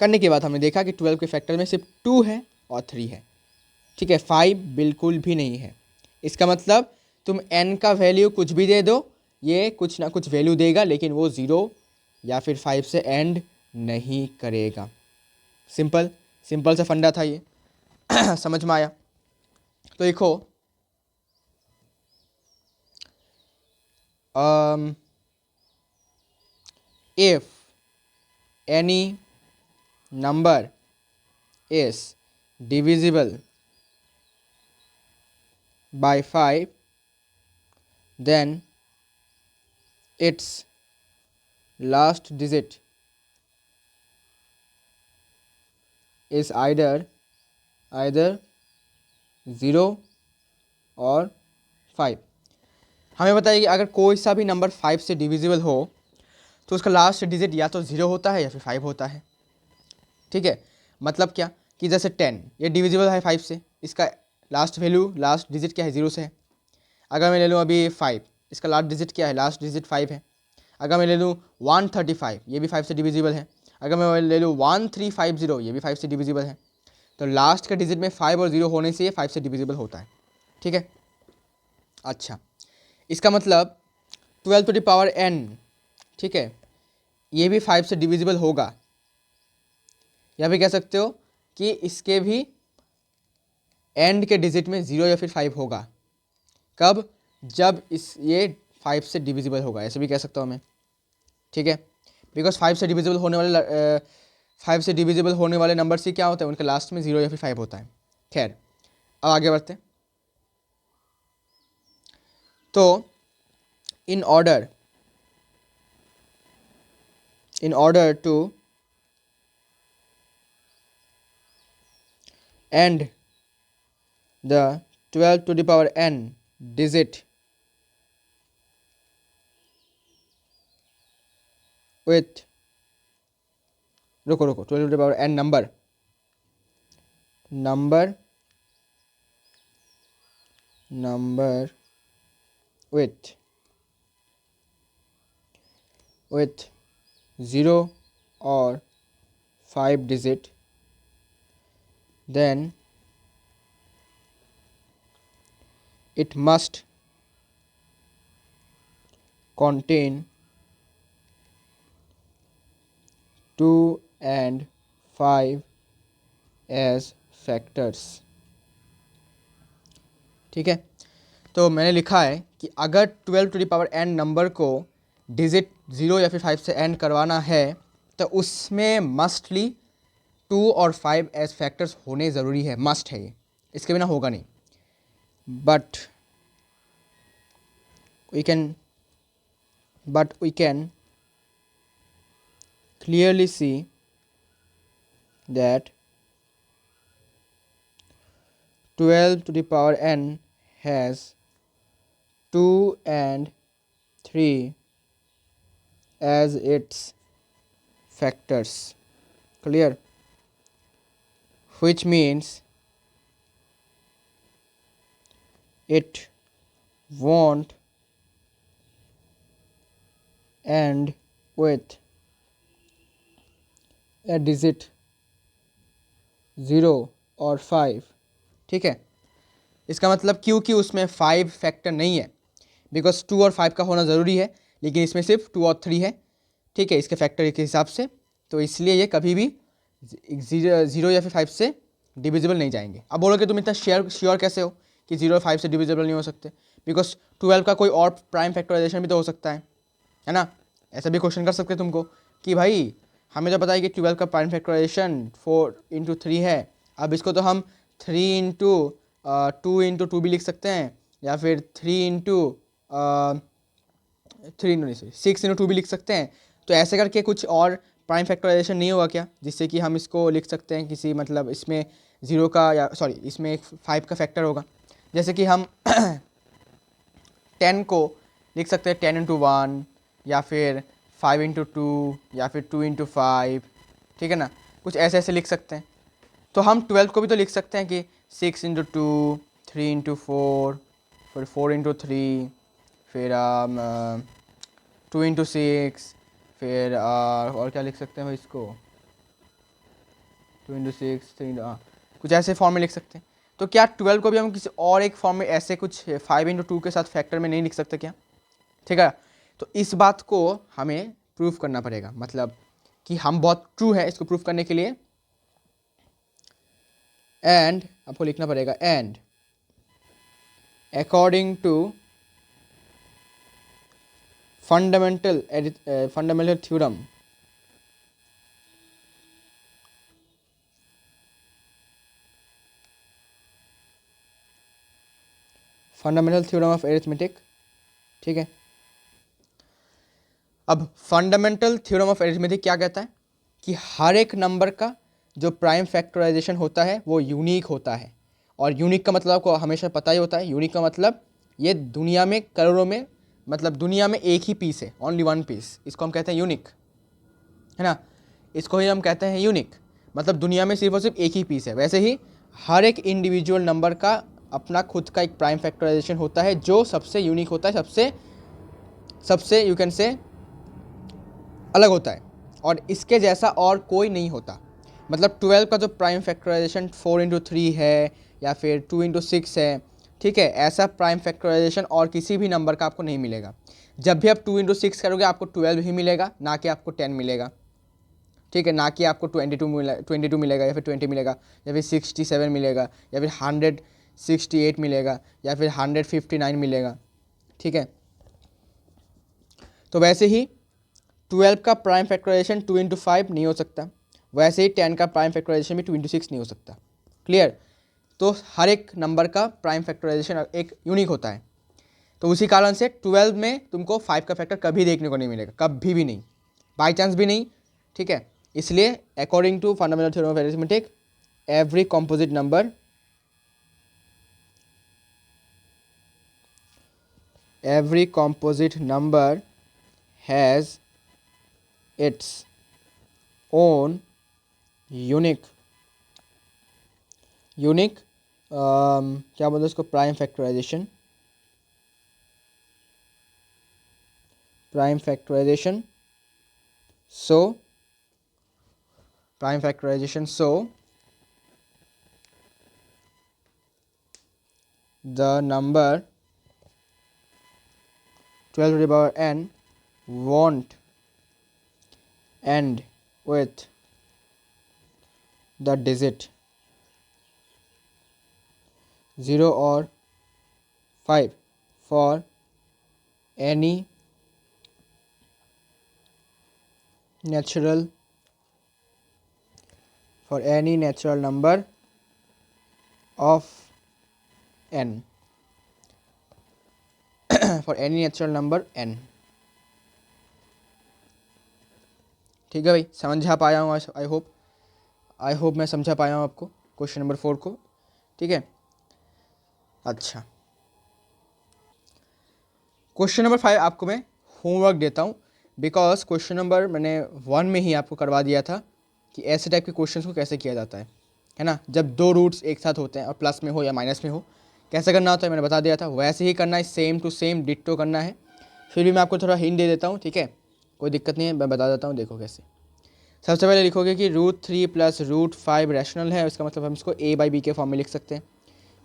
करने के बाद हमने देखा कि 12 के फैक्टर में सिर्फ 2 है और 3 है। ठीक है, 5 बिल्कुल भी नहीं है। इसका मतलब तुम n का वैल्यू कुछ भी दे दो, ये कुछ ना कुछ वैल्यू देगा, लेकिन वो 0 या फिर 5 से एंड नहीं करेगा। सिंपल सिंपल सा फंडा था ये। समझ में आया? तो देखो, if any number is divisible by 5, then its last digit is either 0 और 5। हमें बताइए कि अगर कोई सा भी नंबर 5 से डिविजिबल हो तो उसका लास्ट डिजिट या तो 0 होता है या फिर 5 होता है। ठीक है, मतलब क्या कि जैसे 10 ये डिविजिबल है 5 से, इसका लास्ट वैल्यू, लास्ट डिजिट क्या है, 0 से है। अगर मैं ले लूँ अभी 5, इसका लास्ट डिजिट क्या है, लास्ट डिजिट 5 है। अगर मैं ले लूँ 135, ये भी 5 से डिविजिबल है। अगर मैं ले लूँ 1350, ये भी 5 से डिविजिबल है। तो लास्ट का डिजिट में 5 और 0 होने से ये 5 से डिविजिबल होता है। ठीक है, अच्छा, इसका मतलब 12 टू द पावर n, ठीक है, ये भी 5 से डिविजिबल होगा। या फिर कह सकते हो कि इसके भी एंड के डिजिट में 0 या फिर 5 होगा। कब? जब ये 5 से डिविजिबल होगा, ऐसे भी कह सकता हूँ मैं। ठीक है, बिकॉज 5 से डिविजिबल होने वाले नंबर से क्या होता है, उनके लास्ट में 0 या फिर 5 होता है। खैर, अब आगे बढ़ते हैं। तो in order to end the 12 to the power n digit with 12 to the power n number with 0 or 5 digit, then it must contain 2 and 5 as factors। ठीक है, तो मैंने लिखा है कि अगर 12 to the power n number को digit 0 या फिर 5 से एंड करवाना है तो उसमें मस्टली 2 और 5 एज फैक्टर्स होने ज़रूरी है, मस्ट है ये, इसके बिना होगा नहीं। But we can clearly see that 12 to the power n has 2 and 3 as its factors. Clear? Which means it won't end with a digit 0 और 5। ठीक है, इसका मतलब क्योंकि उसमें 5 फैक्टर नहीं है, बिकॉज 2 और 5 का होना ज़रूरी है, लेकिन इसमें सिर्फ 2 और 3 है। ठीक है, इसके फैक्टर के हिसाब से, तो इसलिए ये कभी भी 0 या फिर 5 से डिविजिबल नहीं जाएंगे। अब बोलोगे तुम इतना श्योर कैसे हो कि 0 और 5 से डिविजिबल नहीं हो सकते? बिकॉज 12 का कोई और प्राइम फैक्टराइजेशन भी तो हो सकता है ना। ऐसा भी क्वेश्चन कर सकते तुमको कि भाई हमें तो पता है कि 12 का प्राइम फैक्टराइजेशन 4 × 3 है। अब इसको तो हम 3 × 2 भी लिख सकते हैं, या फिर 6 × 2 भी लिख सकते हैं। तो ऐसे करके कुछ और प्राइम फैक्टराइजेशन नहीं होगा क्या, जिससे कि हम इसको लिख सकते हैं किसी, मतलब इसमें 0 का, या सॉरी इसमें एक 5 का फैक्टर होगा। जैसे कि हम 10 को लिख सकते हैं 10 × 1, या फिर 5 × 2, या फिर 2 × 5, ठीक है ना, कुछ ऐसे ऐसे लिख सकते हैं। तो हम 12 को भी तो लिख सकते हैं कि 6 × 2, 3 × 4, फिर 4 × 3, फिर 2 × 6, फिर और क्या लिख सकते हैं भाई इसको, 2 × 6, 3, कुछ ऐसे फॉर्म में लिख सकते हैं। तो क्या 12 को भी हम किसी और एक फॉर्म में ऐसे कुछ 5 × 2 के साथ फैक्टर में नहीं लिख सकते क्या, ठीक है। तो इस बात को हमें प्रूफ करना पड़ेगा, मतलब कि हम बहुत ट्रू है इसको प्रूफ करने के लिए। एंड आपको लिखना पड़ेगा, and according to fundamental theorem of arithmetic, ठीक है। अब फंडामेंटल थ्योरम ऑफ एरिथमेटिक क्या कहता है कि हर एक नंबर का जो प्राइम फैक्टराइजेशन होता है वो यूनिक होता है। और यूनिक का मतलब आपको हमेशा पता ही होता है, यूनिक का मतलब ये दुनिया में करोड़ों में, मतलब दुनिया में एक ही पीस है, ओनली वन पीस, इसको हम कहते हैं यूनिक, है ना। इसको ही हम कहते हैं यूनिक, मतलब दुनिया में सिर्फ और सिर्फ एक ही पीस है। वैसे ही हर एक इंडिविजुअल नंबर का अपना खुद का एक प्राइम फैक्टराइजेशन होता है जो सबसे यूनिक होता है, सबसे सबसे यू कैन से अलग होता है, और इसके जैसा और कोई नहीं होता। मतलब 12 का जो प्राइम फैक्टराइजेशन 4 × 3 है, या फिर 2 × 6 है, ठीक है, ऐसा प्राइम फैक्टराइजेशन और किसी भी नंबर का आपको नहीं मिलेगा। जब भी आप 2 × 6 करोगे आपको 12 ही मिलेगा, ना कि आपको 10 मिलेगा, ठीक है, ना कि आपको 22 मिलेगा, या फिर 20 मिलेगा, या फिर 67 मिलेगा, या फिर 168 मिलेगा, या फिर 159 मिलेगा, ठीक है। तो वैसे ही 12 का प्राइम फैक्टराइजेशन 2 × 5 नहीं हो सकता, वैसे ही 10 का प्राइम फैक्टराइजेशन भी 2 × 6 नहीं हो सकता। क्लियर। तो हर एक नंबर का प्राइम फैक्टराइजेशन एक यूनिक होता है। तो उसी कारण से 12 में तुमको 5 का फैक्टर कभी देखने को नहीं मिलेगा, कभी भी नहीं, बाई चांस भी नहीं, ठीक है। इसलिए according to fundamental theorem of arithmetic every composite number has its own unique क्या बोलते हैं उसको, prime factorization so the number 12 n won't end with the digit 0 or 5 for any natural number of n for any natural number n। ठीक है भाई, समझा पाया हूँ, आई होप मैं समझा पाया हूँ आपको क्वेश्चन नंबर 4 को, ठीक है। अच्छा, क्वेश्चन नंबर 5 आपको मैं होमवर्क देता हूँ, बिकॉज क्वेश्चन नंबर मैंने 1 में ही आपको करवा दिया था कि ऐसे टाइप के क्वेश्चन को कैसे किया जाता है ना, जब दो रूट्स एक साथ होते हैं और प्लस में हो या माइनस में हो, कैसे करना होता है मैंने बता दिया था। वैसे ही करना है, सेम टू सेम डिट्टो करना है। फिर भी मैं आपको थोड़ा हिंट दे देता हूँ, ठीक है, कोई दिक्कत नहीं है, मैं बता देता हूँ। देखो कैसे, सबसे पहले लिखोगे कि √3 + √5 रैशनल है, इसका मतलब हम इसको a/b के फॉर्म में लिख सकते हैं।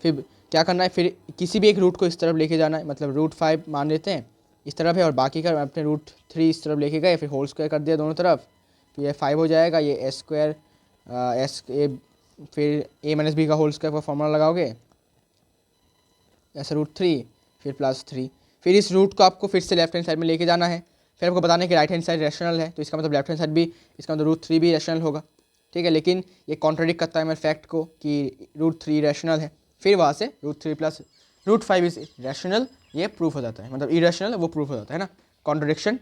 फिर क्या करना है, फिर किसी भी एक रूट को इस तरफ लेके जाना है, मतलब √5 मान लेते हैं इस तरफ है, और बाकी का अपने √3 इस तरफ लेके गए, फिर होल स्क्वायर कर दिया दोनों तरफ, फिर ये 5 हो जाएगा, ये s², फिर a - b का होल स्क्वायर का फॉर्मूला लगाओगे, ऐसा √3 फिर +3, फिर इस रूट को आपको फिर से लेफ्ट हैंड साइड में लेके जाना है, फिर आपको बताना है कि राइट हैंड साइड रैशनल है, तो इसका मतलब लेफ्ट हैंड साइड भी, इसका मतलब √3 भी रैशनल होगा, ठीक है। लेकिन ये कॉन्ट्रडिक्ट करता है मेरे फैक्ट को कि √3 रैशनल है, फिर वहाँ से √3 प्लस √5 इज रैशनल, ये प्रूफ हो जाता है, मतलब इरेशनल वो प्रूफ हो जाता है ना, कॉन्ट्रडिक्शन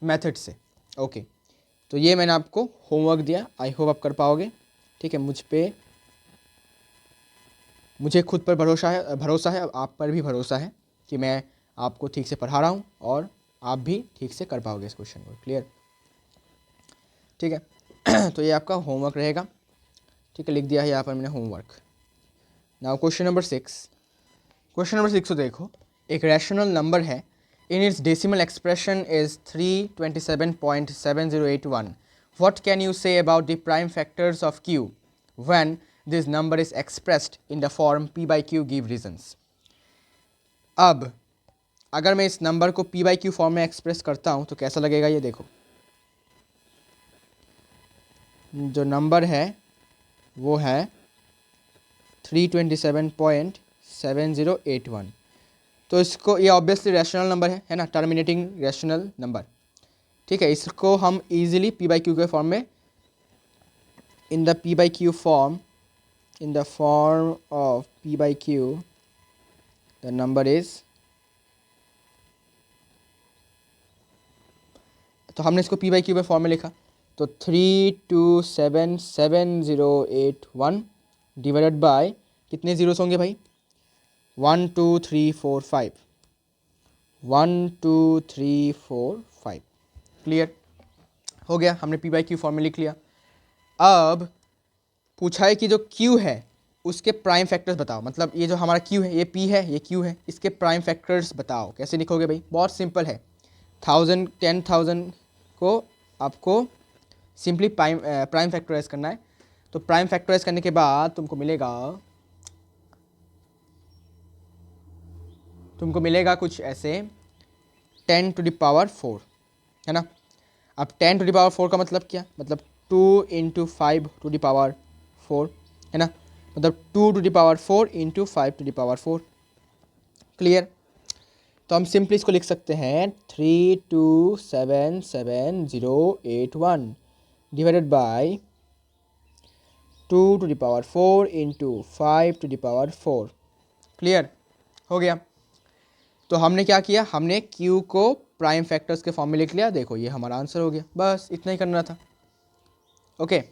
मेथड से। ओके, तो ये मैंने आपको होमवर्क दिया, आई होप आप कर पाओगे, ठीक है। मुझे खुद पर भरोसा है, आप पर भी भरोसा है कि मैं आपको ठीक से पढ़ा रहा हूँ और आप भी ठीक से कर पाओगे इस क्वेश्चन को। क्लियर, ठीक है। तो ये आपका होमवर्क रहेगा, ठीक है, लिख दिया है यहाँ पर मैंने homework. Now question number 6। Question number 6 को देखो, एक रैशनल नंबर है, in its decimal expression is 327.7081। What can you say about the prime factors of q when this number is expressed in the form p/q, give reasons. अब अगर मैं इस number को p/q form में express करता हूँ तो कैसा लगेगा, ये देखो। जो नंबर है वो है 327.7081। तो इसको, ये ऑब्वियसली रैशनल नंबर है ना, टर्मिनेटिंग रैशनल नंबर, ठीक है। इसको हम इजीली p/q के फॉर्म में, in the p/q form, in the form of p/q the number is, तो हमने इसको p/q में फॉर्म में लिखा, तो 3277081 डिवाइडेड बाय, कितने जीरोस होंगे भाई, 1 2 3 4 5, 1 2 3 4 5। क्लियर हो गया, हमने p/q फॉर्म में लिख लिया। अब पूछा है कि जो q है उसके प्राइम फैक्टर्स बताओ, मतलब ये जो हमारा q है, ये p है, ये q है, इसके प्राइम फैक्टर्स बताओ। कैसे लिखोगे भाई, बहुत सिंपल है। 1000 को आपको सिंपली प्राइम फैक्टराइज करना है। तो प्राइम फैक्टराइज करने के बाद तुमको मिलेगा कुछ ऐसे 10⁴, है ना। अब 10⁴ का मतलब क्या, मतलब 2 × 5⁴, है ना, मतलब 2⁴ × 5⁴। क्लियर, तो हम सिंपली इसको लिख सकते हैं 3277081 डिवाइडेड बाय 2⁴ × 5⁴। क्लियर हो गया। तो हमने क्या किया, हमने q को प्राइम फैक्टर्स के फॉर्म में लिख लिया। देखो ये हमारा आंसर हो गया, बस इतना ही करना था। ओके,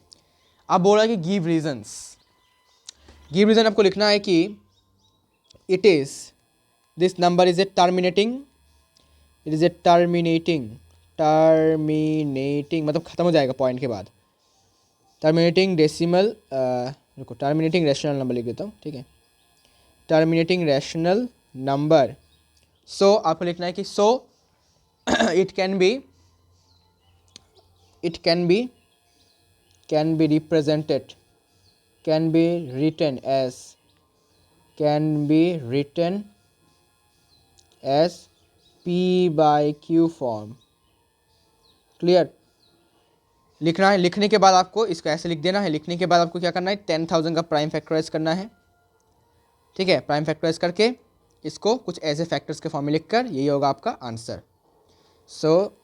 अब बोला कि गिव रीजंस। गिव रीजन आपको लिखना है कि it is, this number is a terminating, it is a terminating मतलब खत्म हो जाएगा पॉइंट के बाद, टर्मिनेटिंग डेसिमल, रुको, टर्मिनेटिंग रैशनल नंबर लिख देता हूँ, ठीक है, टर्मिनेटिंग रैशनल नंबर। सो आपको लिखना है कि सो it can be represented, can be written as p/q form. Clear, लिखना है, लिखने के बाद आपको इसको ऐसे लिख देना है। लिखने के बाद आपको क्या करना है, 10,000 का प्राइम फैक्टराइज करना है, ठीक है। प्राइम फैक्टराइज करके इसको कुछ ऐसे फैक्टर्स के फॉर्म में लिखकर, यही होगा आपका answer. So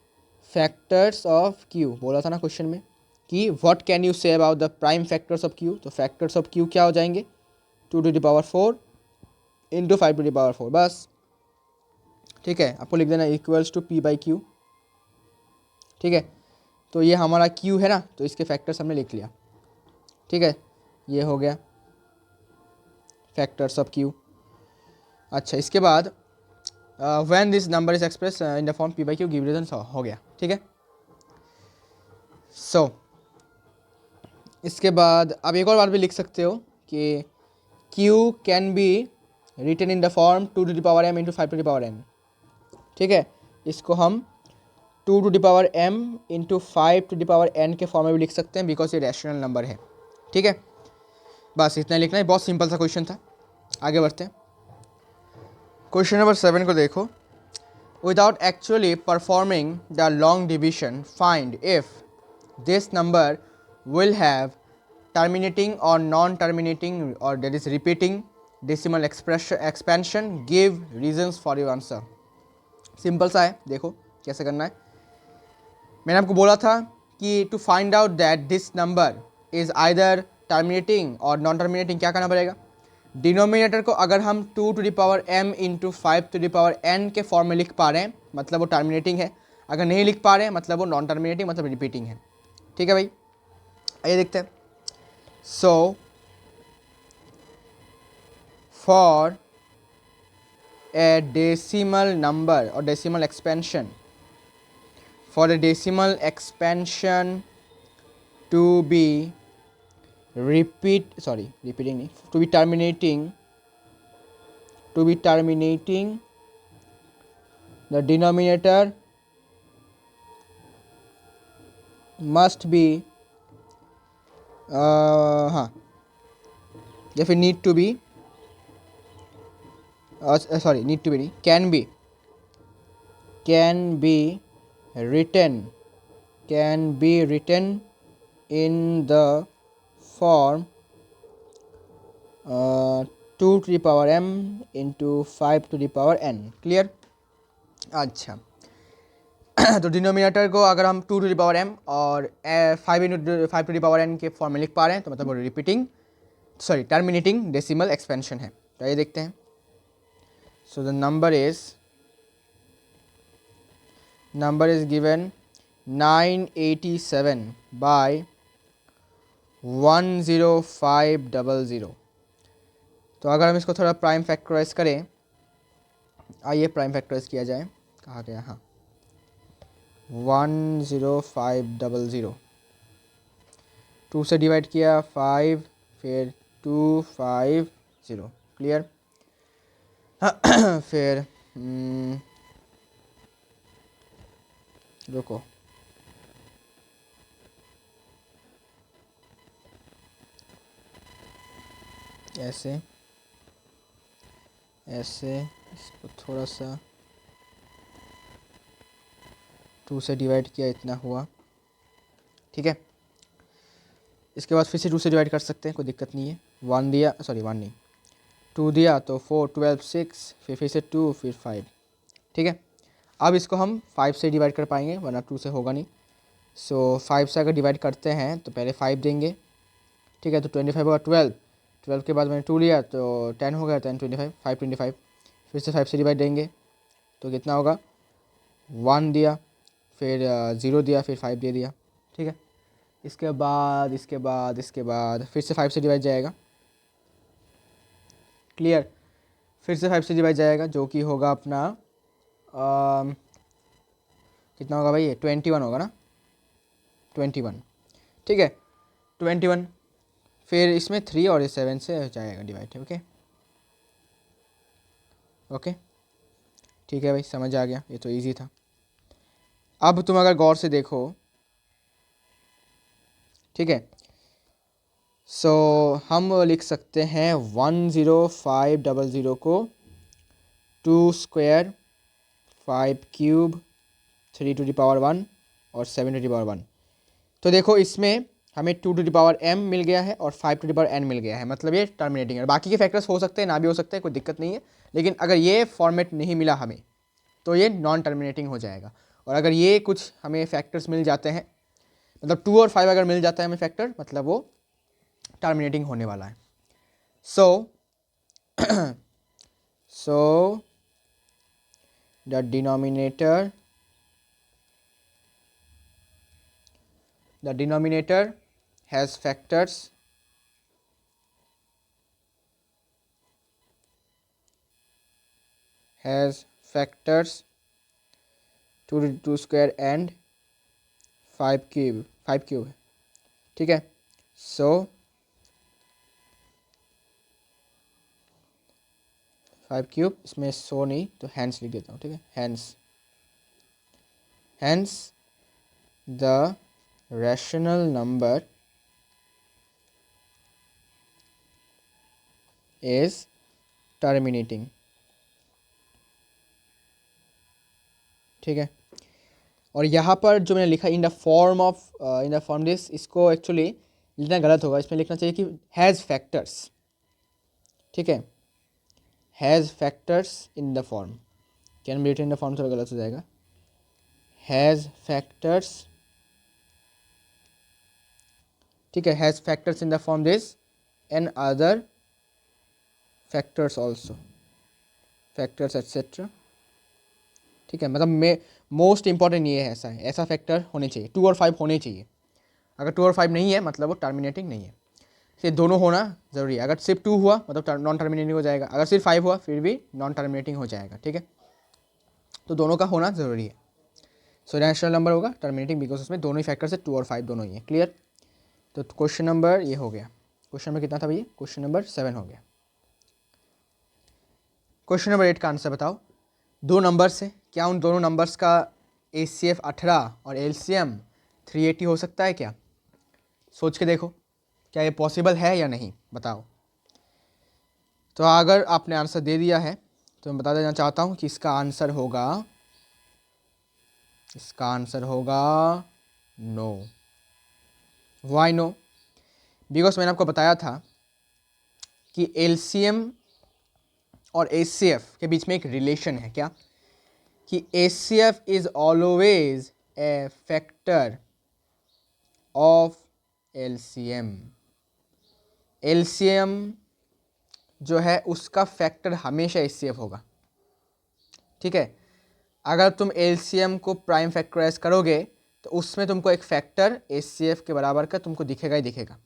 factors of q, बोला था ना क्वेश्चन में कि what can you say about the prime factors of q, तो फैक्टर्स ऑफ q क्या हो जाएंगे, 2⁴ × 5⁴, बस, ठीक है। आपको लिख देना इक्वल्स टू p/q, ठीक है। तो ये हमारा q है ना, तो इसके फैक्टर्स हमने लिख लिया, ठीक है। ये हो गया फैक्टर्स ऑफ q। अच्छा, इसके बाद when this number is express in the form p/q, give reasons, हो गया, ठीक है। सो इसके बाद आप एक और बार भी लिख सकते हो कि q can be written in the form 2⁴m × 5⁴n, ठीक है। इसको हम 2⁴m × 5⁴n के फॉर्म में भी लिख सकते हैं, बिकॉज ये रैशनल नंबर है, ठीक है। बस इतना लिखना है, बहुत सिंपल सा क्वेश्चन था। आगे बढ़ते हैं, क्वेश्चन नंबर 7 को देखो। Without actually performing the long division, find if this number will have terminating or non-terminating or that is repeating decimal expansion, give reasons for your answer। Simple सा है, देखो कैसे करना है। मैंने आपको बोला था कि to find out that this number is either terminating और नॉन टर्मिनेटिंग, क्या करना पड़ेगा, डिनोमिनेटर को अगर हम 2 to the power m into 5 to the power n के फॉर्म में लिख पा रहे हैं मतलब वो टर्मिनेटिंग है, अगर नहीं लिख पा रहे हैं मतलब वो नॉन टर्मिनेटिंग मतलब रिपीटिंग है। ठीक है भाई, आइए देखते हैं। So for a decimal number और decimal expansion, for a decimal expansion to be repeating to be terminating the denominator must be हाँ या फिर need to be need to be नहीं, can be written in the form 2 to the power m into 5 to the power n। Clear. अच्छा तो denominator को अगर हम 2 to the power m और 5 टू द पावर n के form में लिख पा रहे हैं तो मतलब वो टर्मिनेटिंग डेसिमल एक्सपेंशन है। तो ये देखते हैं। So the number is given 987 by 10500। तो अगर हम इसको थोड़ा प्राइम फैक्टराइज करें, आइए प्राइम फैक्टराइज किया जाए। कहाँ गया, हाँ 10500, 2 से डिवाइड किया 5 फिर 250। क्लियर। फिर रुको, ऐसे इसको थोड़ा सा 2 से डिवाइड किया, इतना हुआ। ठीक है, इसके बाद फिर से 2 से डिवाइड कर सकते हैं, कोई दिक्कत नहीं है। 1 दिया, 1 नहीं 2 दिया तो 4 12 6 फिर से 2 फिर 5। ठीक है, अब इसको हम 5 से डिवाइड कर पाएंगे वरना 2 से होगा नहीं। सो 5 से अगर डिवाइड करते हैं तो पहले 5 देंगे। ठीक है, तो 25 होगा 12 के बाद मैंने 2 लिया तो 10 हो गया, 10 25 5 25। फिर से 5 से डिवाइड देंगे तो कितना होगा, 1 दिया फिर 0 दिया फिर 5 दे दिया। ठीक है, इसके बाद फिर से 5 से डिवाइड जाएगा। क्लियर, फिर से 5 से डिवाइड जाएगा जो कि होगा अपना कितना होगा भाई, ये 21 होगा ना, 21। ठीक है, 21 फिर इसमें 3 और 7 से जाएगा डिवाइड। ओके ओके, ठीक है भाई, समझ आ गया, ये तो इजी था। अब तुम अगर गौर से देखो, ठीक है, सो हम लिख सकते हैं 10500 को 2 square 5 cube 3 to the power 1 और 7 टू द पावर 1। तो देखो इसमें हमें 2 टू द पावर m मिल गया है और 5 टू द पावर n मिल गया है, मतलब ये टर्मिनेटिंग है। बाकी के फैक्टर्स हो सकते हैं, ना भी हो सकते हैं, कोई दिक्कत नहीं है। लेकिन अगर ये फॉर्मेट नहीं मिला हमें तो ये नॉन टर्मिनेटिंग हो जाएगा। और अगर ये कुछ हमें फैक्टर्स मिल जाते हैं, मतलब 2 और 5 अगर मिल जाता है हमें फैक्टर, मतलब वो टर्मिनेटिंग होने वाला है। So the denominator has factors has factors 2 square and 5 cube ठीक है। सो 5 क्यूब, इसमें सो नहीं तो हैंस लिख देता हूँ। ठीक है, hence the rational number is terminating. ठीक है, और यहाँ पर जो मैंने लिखा इन द फॉर्म दिस, इसको एक्चुअली लिखना गलत होगा, इसमें लिखना चाहिए कि हैज़ फैक्टर्स। ठीक है, has factors in the form, can be written in the form, थोड़ा गलत हो जाएगा। हैज़ फैक्टर्स ठीक है, has factors in the form this and other factors also, factors etcetera. ठीक है, मतलब मोस्ट इंपॉर्टेंट ये है, ऐसा फैक्टर होने चाहिए, 2 और 5 होने चाहिए। अगर 2 और 5 नहीं है मतलब वो टर्मिनेटिंग नहीं है। सिर्फ दोनों होना ज़रूरी है। अगर सिर्फ 2 हुआ मतलब नॉन टर्मिनेटिंग हो जाएगा, अगर सिर्फ 5 हुआ फिर भी नॉन टर्मिनेटिंग हो जाएगा। ठीक है, तो दोनों का होना ज़रूरी है। सो रैशनल नंबर होगा टर्मिनेटिंग बिकॉज उसमें दोनों ही फैक्टर से 2 और 5 दोनों ही है। क्लियर। तो क्वेश्चन नंबर ये हो गया। क्वेश्चन नंबर कितना था भैया? क्वेश्चन नंबर 7 हो गया। क्वेश्चन नंबर 8 का आंसर बताओ। दो नंबर्स है, क्या उन दोनों नंबर्स का ACF 18 और LCM 380 हो सकता है क्या? सोच के देखो, क्या ये पॉसिबल है या नहीं, बताओ। तो अगर आपने आंसर दे दिया है तो मैं बता देना चाहता हूँ कि इसका आंसर होगा नो। Why no? बिकॉज मैंने आपको बताया था कि LCM और ACF के बीच में एक रिलेशन है। क्या? कि ACF is always a factor of LCM। LCM जो है उसका फैक्टर हमेशा ACF होगा। ठीक है, अगर तुम LCM को प्राइम फैक्टराइज करोगे तो उसमें तुमको एक फैक्टर ACF के बराबर का तुमको दिखेगा ही दिखेगा।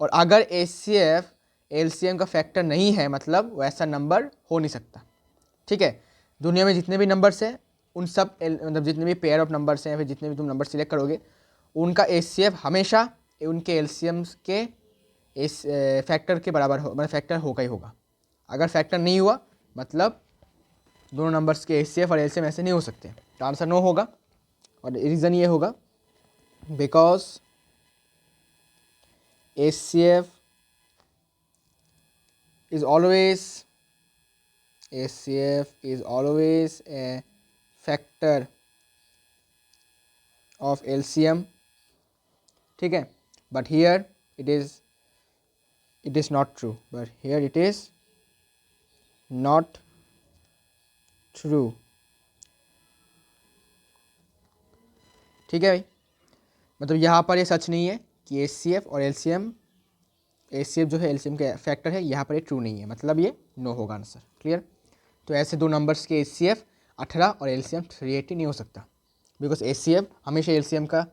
और अगर ACF LCM का फैक्टर नहीं है मतलब वैसा नंबर हो नहीं सकता। ठीक है, दुनिया में जितने भी नंबर्स हैं उन सब मतलब जितने भी पेयर ऑफ नंबर्स हैं या फिर जितने भी तुम नंबर सिलेक्ट करोगे उनका ACF हमेशा उनके LCM के इस फैक्टर के बराबर हो, मतलब फैक्टर होगा ही होगा। अगर फैक्टर नहीं हुआ मतलब दोनों नंबर्स के ACF और LCM ऐसे नहीं हो सकते। तो आंसर नो होगा। और रीज़न ये होगा because ACF is always a factor of LCM. ठीक है, but here it is not true, but here it is not true. ठीक है भाई, मतलब यहाँ पर ये सच नहीं है कि ACF और LCM, ACF जो है LCM के फैक्टर है, यहाँ पर ये ट्रू नहीं है, मतलब ये नो होगा आंसर। क्लियर। तो ऐसे दो नंबर्स के ACF 18 और LCM 380 नहीं हो सकता बिकॉज ACF हमेशा LCM का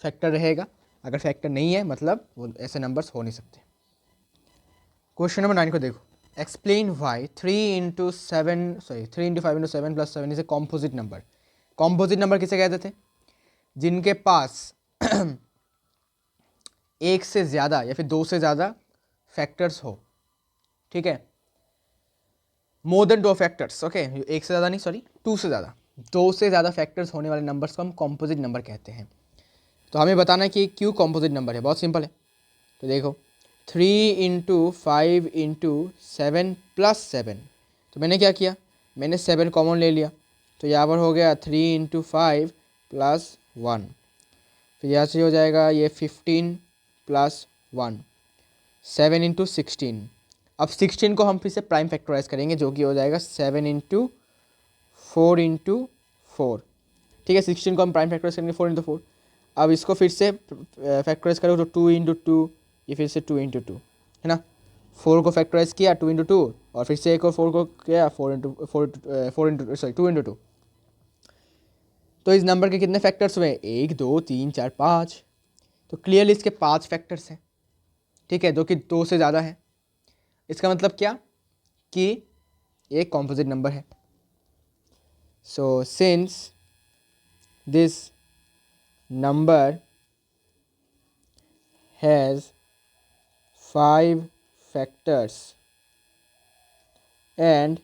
फैक्टर रहेगा। अगर फैक्टर नहीं है मतलब वो ऐसे नंबर्स हो नहीं सकते। क्वेश्चन नंबर 9 को देखो। Explain why 3 × 5 × 7 + 7 is a composite number. Composite number किसे कहते थे? जिनके पास एक से ज़्यादा या फिर दो से ज़्यादा फैक्टर्स हो। ठीक है, मोर देन 2 फैक्टर्स। ओके, एक से ज़्यादा नहीं, सॉरी 2 से ज़्यादा, 2 से ज़्यादा फैक्टर्स होने वाले नंबर्स को हम कॉम्पोजिट नंबर कहते हैं। तो हमें बताना है कि क्यों कॉम्पोजिट नंबर है। बहुत सिंपल है। तो देखो 3 × 5 × 7 + 7। तो मैंने क्या किया, मैंने 7 कॉमन ले लिया तो यहाँ पर हो गया 3 × 5 + 1। फिर यहाँ से हो जाएगा ये 15 + 1, 7 × 16। अब 16 को हम फिर से प्राइम फैक्टराइज करेंगे जो कि हो जाएगा 7 × 4 × 4। ठीक है, 16 को हम प्राइम फैक्टराइज करेंगे 4 × 4। अब इसको फिर से फैक्टराइज करो तो 2 × 2, ये फिर से 2 × 2 है ना। 4 को फैक्टराइज किया 2 × 2 और फिर से एक और 4 को किया 2 × 2। तो इस नंबर के कितने फैक्टर्स हुए? 1 2 3 4 5। तो क्लियरली इसके 5 फैक्टर्स हैं। ठीक है, जो कि 2 से ज़्यादा है। इसका मतलब क्या कि एक कॉम्पोजिट नंबर है। So since this number has 5 factors and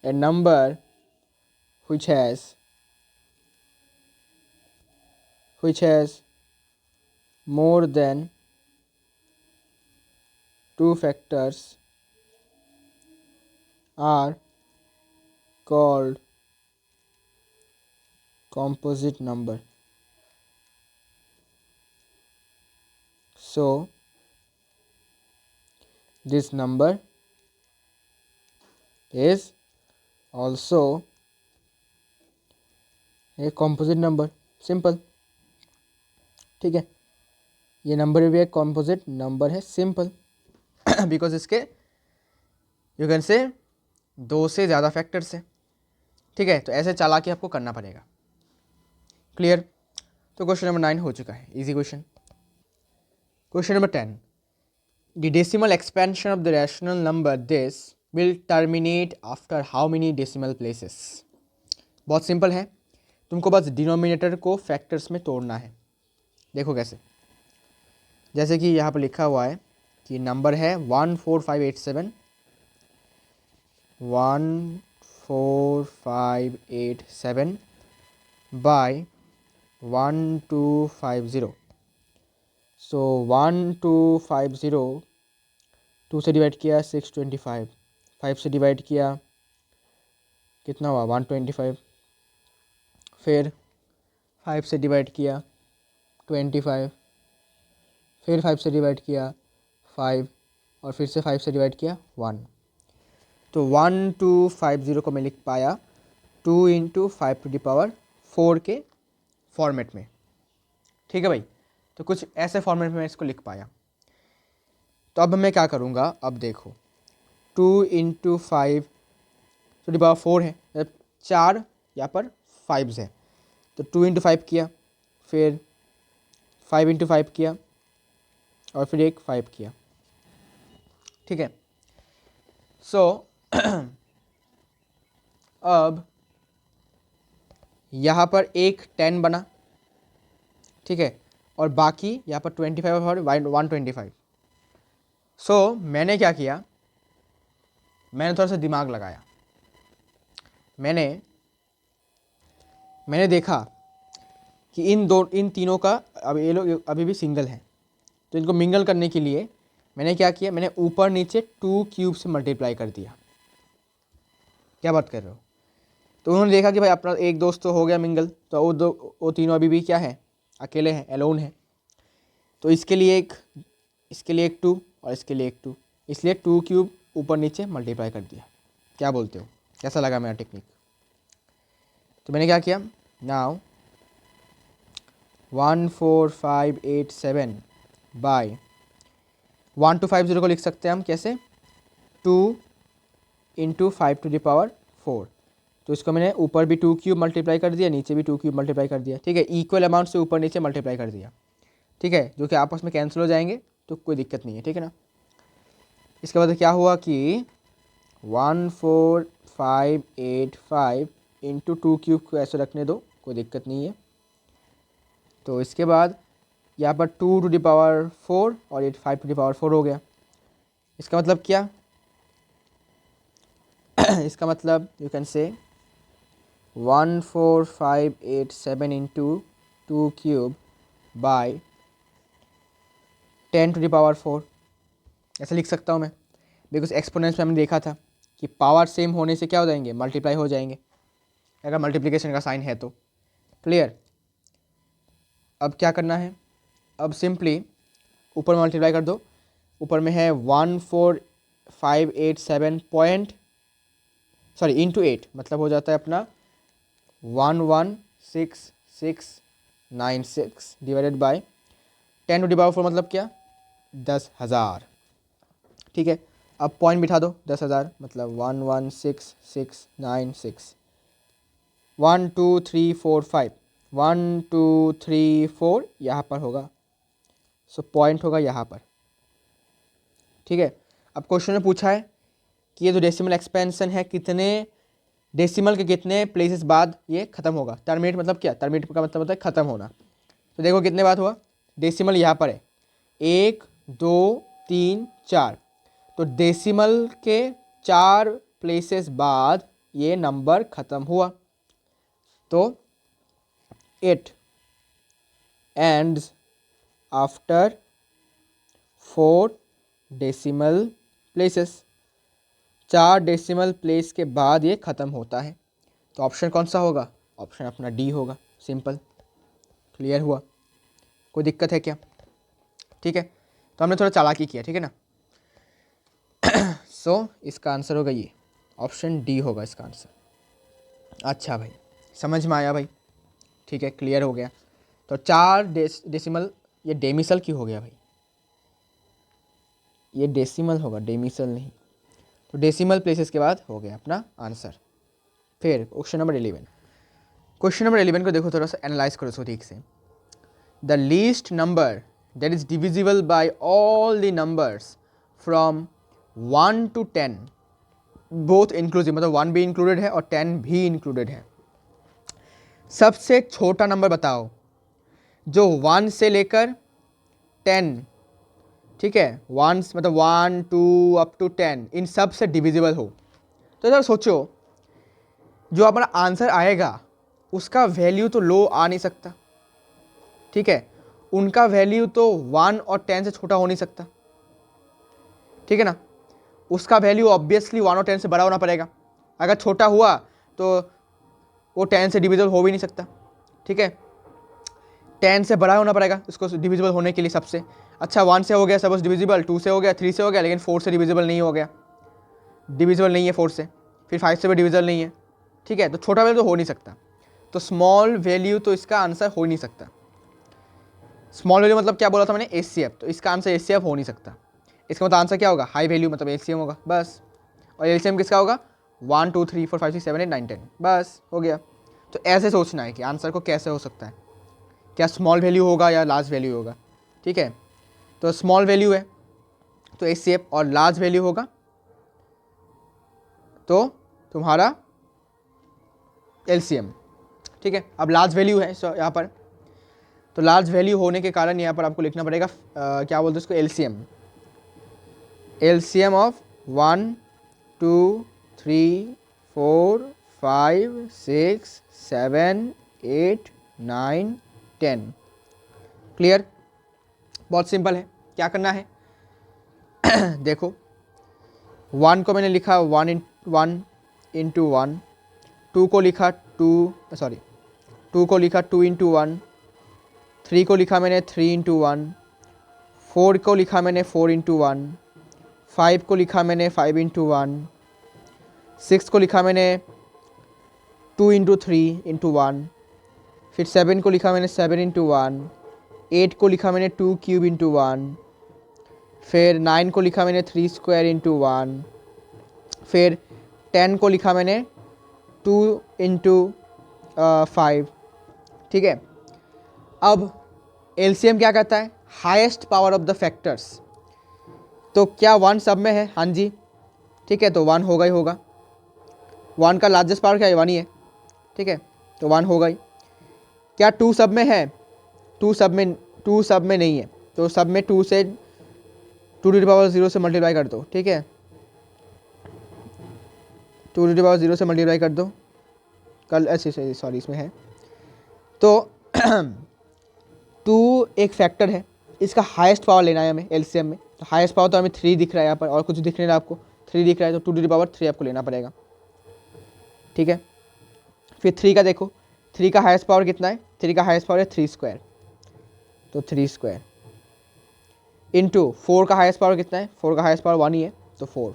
a number which has more than 2 factors are called composite number. So this number is also a composite number. Simple. ठीक है, ये नंबर भी एक कॉम्पोजिट नंबर है, simple because इसके you can say 2 से ज़्यादा factors है। ठीक है, तो ऐसे चालाकी आपको करना पड़ेगा। क्लियर? तो क्वेश्चन नंबर 9 हो चुका है, easy question. Question number 10, the decimal expansion of the rational number this will terminate after how many decimal places. बहुत सिंपल है, तुमको बस डिनोमिनेटर को फैक्टर्स में तोड़ना है। देखो कैसे, जैसे कि यहाँ पर लिखा हुआ है कि नंबर है 14587 14587 बाय 1250। सो 1250 2 से डिवाइड किया 625, 5 से डिवाइड किया कितना हुआ 125, फिर 5 से डिवाइड किया 25, फिर 5 से डिवाइड किया 5 और फिर से 5 से डिवाइड किया 1। तो 1250 को मैं लिख पाया 2 × 5⁴ के फॉर्मेट में। ठीक है भाई, तो कुछ ऐसे फॉर्मेट में मैं इसको लिख पाया। तो अब मैं क्या करूँगा, अब देखो 2 × 5⁴ है, मतलब 4 यहाँ पर 5 है, तो 2 × 5 किया, फिर 5 × 5 किया और फिर एक 5 किया। ठीक है, सो अब यहाँ पर एक 10 बना। ठीक है, और बाकी यहाँ पर 25 और 125। सो मैंने क्या किया, मैंने थोड़ा सा दिमाग लगाया। मैंने देखा कि इन तीनों का अब ये लोग अभी भी सिंगल हैं, तो इनको मिंगल करने के लिए मैंने क्या किया, मैंने ऊपर नीचे 2 क्यूब से मल्टीप्लाई कर दिया। क्या बात कर रहे हो? तो उन्होंने देखा कि भाई अपना एक दोस्त तो हो गया मिंगल, तो वो तीनों अभी भी क्या है, अकेले हैं, एलोन है। तो इसके लिए एक 2 और इसके लिए एक 2, इसलिए 2 क्यूब ऊपर नीचे मल्टीप्लाई कर दिया। क्या बोलते हो, कैसा लगा मेरा टेक्निक? तो मैंने क्या किया, नाउ 14587 बाय 1250 को लिख सकते हैं हम कैसे, 2 × 5⁴। तो इसको मैंने ऊपर भी 2 क्यूब मल्टीप्लाई कर दिया, नीचे भी 2 क्यूब मल्टीप्लाई कर दिया। ठीक है, इक्वल अमाउंट से ऊपर नीचे मल्टीप्लाई कर दिया। ठीक है, जो कि आपस में कैंसिल हो जाएंगे, तो कोई दिक्कत नहीं है। ठीक है ना। इसके बाद क्या हुआ कि 14585 × 2 क्यूब को ऐसे रखने दो, कोई दिक्कत नहीं है। तो इसके बाद यहाँ पर 2⁴ और ये 5⁴ हो गया। इसका मतलब क्या इसका मतलब you can say 14587 × 2 cube by 10⁴ ऐसा लिख सकता हूँ मैं, बिकॉज एक्सपोनेंट्स में हमने देखा था कि पावर सेम होने से क्या हो जाएंगे, मल्टीप्लाई हो जाएंगे, अगर मल्टीप्लिकेशन का साइन है तो। क्लियर? अब क्या करना है, अब सिंपली ऊपर मल्टीप्लाई कर दो। ऊपर में है 14587 इंटू 8, मतलब हो जाता है अपना 11696 डिवाइडेड बाय 10⁴ मतलब क्या, 10,000। ठीक है, अब पॉइंट बिठा दो, 10,000 मतलब 11696 1 2 3 4 5 1 2 3 4 यहाँ पर होगा, सो पॉइंट होगा यहाँ पर। ठीक है, अब क्वेश्चन में पूछा है कि ये जो डेसिमल एक्सपेंशन है कितने डेसिमल के कितने प्लेसेस बाद ये खत्म होगा। टर्मिनेट मतलब क्या, टर्मिनेट का मतलब होता है खत्म होना। तो देखो कितने बात हुआ, डेसिमल यहाँ पर है 1 2 3 4, तो डेसिमल के 4 प्लेसेस बाद ये नंबर खत्म हुआ। तो it ends after 4 decimal places, 4 decimal place के बाद ये ख़त्म होता है। तो ऑप्शन कौन सा होगा, ऑप्शन अपना डी होगा, सिंपल। क्लियर हुआ, कोई दिक्कत है क्या? ठीक है, तो हमने थोड़ा चालाकी किया। ठीक है ना। सो इसका आंसर होगा ये, ऑप्शन डी होगा इसका आंसर। अच्छा भाई, समझ में आया भाई? ठीक है, क्लियर हो गया। तो 4 डेसिमल ये डेमिसल क्यों हो गया भाई, ये डेसिमल होगा, डेमिसल नहीं। तो डेसिमल प्लेसेस के बाद हो गया अपना आंसर। फिर क्वेश्चन नंबर 11, क्वेश्चन नंबर 11 को देखो, थोड़ा सा एनालाइज करो इसको ठीक से। The least number that is divisible by all the numbers from 1 to 10 both inclusive, मतलब 1 भी इंक्लूडेड है और 10 भी इंक्लूडेड है। सबसे छोटा नंबर बताओ जो 1 से लेकर 10, ठीक है, 1 मतलब 1 2 अप टू 10, इन सब से डिविजिबल हो। तो जरा सोचो, जो अपना आंसर आएगा उसका वैल्यू तो लो आ नहीं सकता, ठीक है, उनका वैल्यू तो 1 और 10 से छोटा हो नहीं सकता, ठीक है ना, उसका वैल्यू ऑब्वियसली 1 और 10 से बड़ा होना पड़ेगा। अगर छोटा हुआ तो वो 10 से डिविजिबल हो भी नहीं सकता, ठीक है, 10 से बड़ा होना पड़ेगा उसको डिविजिबल होने के लिए सबसे। अच्छा 1 से हो गया सपोज डिविजिबल, 2 से हो गया, 3 से हो गया, लेकिन 4 से डिविजिबल नहीं हो गया, डिविजिबल नहीं है 4 से, फिर 5 से भी डिविजिबल नहीं है, ठीक है, तो छोटा वैल्यू तो हो नहीं सकता, तो स्मॉल वैल्यू तो इसका आंसर हो नहीं सकता। स्मॉल वैल्यू मतलब क्या बोला था मैंने, एचसीएफ, तो इसका आंसर एचसीएफ हो नहीं सकता। इसका मतलब आंसर क्या होगा, हाई वैल्यू मतलब एलसीएम होगा बस। और एलसीएम किसका होगा, 1 2 3 4 5 6 7 8 9 10, बस हो गया। तो ऐसे सोचना है कि आंसर को कैसे हो सकता है, क्या स्मॉल वैल्यू होगा या लार्ज वैल्यू होगा, ठीक है। तो स्मॉल वैल्यू है तो एचसीएफ, और लार्ज वैल्यू होगा तो तुम्हारा एलसीएम, ठीक है। अब लार्ज वैल्यू है यहाँ पर, तो लार्ज वैल्यू होने के कारण यहाँ पर आपको लिखना पड़ेगा क्या बोलते हैं उसको, एलसीएम, एलसीएम ऑफ 1 2 3 4 5 6 7 8 9 10। क्लियर, बहुत सिंपल है। क्या करना है देखो 1 को मैंने लिखा 1 इंटू 1, 2 को लिखा 2 को लिखा 2 इंटू 1, 3 को लिखा मैंने 3 इंटू 1, 4 को लिखा मैंने 4 इंटू 1, 5 को लिखा मैंने 5 इंटू 1, 6 को लिखा मैंने 2 इंटू 3 इंटू 1, फिर 7 को लिखा मैंने 7 इंटू 1, 8 को लिखा मैंने 2 क्यूब इंटू 1, फिर 9 को लिखा मैंने 3 स्क्वायर इंटू 1, फिर 10 को लिखा मैंने 2 इंटू 5, ठीक है। अब एलसीएम क्या कहता है, highest power of the factors, तो क्या 1 सब में है, हाँ जी, ठीक है, तो 1 होगा ही होगा, 1 का लार्जेस्ट पावर क्या है, 1 ही है, ठीक है, तो 1 होगा ही। क्या 2 सब में है, 2 सब में नहीं है, तो सब में 2 से 2 टू द पावर 0 से मल्टीप्लाई कर दो, ठीक है, 2 टू द पावर 0 से मल्टीप्लाई कर दो, कल ऐसे सॉरी इसमें है, तो 2 एक फैक्टर है, इसका हाईएस्ट पावर लेना है हमें एलसीएम में, तो हाईएस्ट पावर तो हमें 3 दिख रहा है यहाँ पर, और कुछ दिख नहीं रहा आपको, 3 दिख रहा है, तो 2 टू द पावर 3 आपको लेना पड़ेगा, ठीक है। फिर 3 का देखो, 3 का हाईएस्ट पावर कितना है, 3 का हाईएस्ट पावर है 3 स्क्वायर, तो 3 स्क्वायर इंटू 4 का हाईएस्ट पावर कितना है, 4 का हाईएस्ट पावर 1 ही है, तो 4,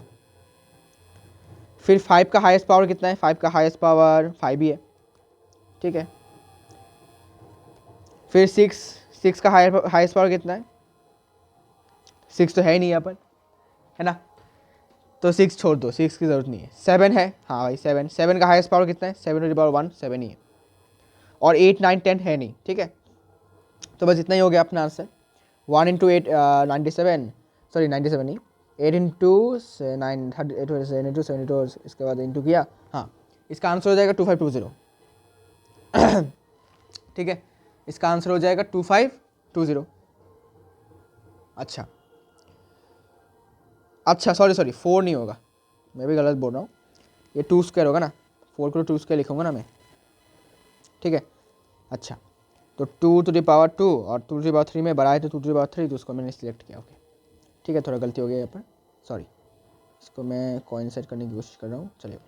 फिर 5 का हाईएस्ट पावर कितना है, 5 का हाईएस्ट पावर 5 ही है, ठीक है, फिर 6 का हाईएस्ट पावर कितना है, 6 तो है ही नहीं यहाँ पर, है ना, तो 6 छोड़ दो, 6 की ज़रूरत नहीं है। 7 है, हाँ भाई 7 का हाईएस्ट पावर कितना है, 7 टू द पावर 1 7 ही है, और 8 9 10 है नहीं, ठीक है, तो बस इतना ही हो गया अपना आंसर। 1 इंटू 8 97, सॉरी 97 नहीं, 8 इंटू 9 7 इंटू 72, इसके बाद इंटू किया, हाँ इसका आंसर हो जाएगा 2520 ठीक है, इसका आंसर हो जाएगा 2520। अच्छा सॉरी 4 नहीं होगा, मैं भी गलत बोल रहा हूँ, ये 2 स्क्वायर होगा ना, 4 को 2 स्क्वायर लिखूँगा ना मैं, ठीक है। अच्छा तो 2 टू द पावर 2 और 2 टू द पावर 3 में बड़ा है, तो 2 टू द पावर 3, तो उसको मैंने सिलेक्ट किया, ओके ठीक है, थोड़ा गलती हो गया यहाँ पर, सॉरी, इसको मैं कोइंसाइड करने की कोशिश कर रहा हूँ, चलिए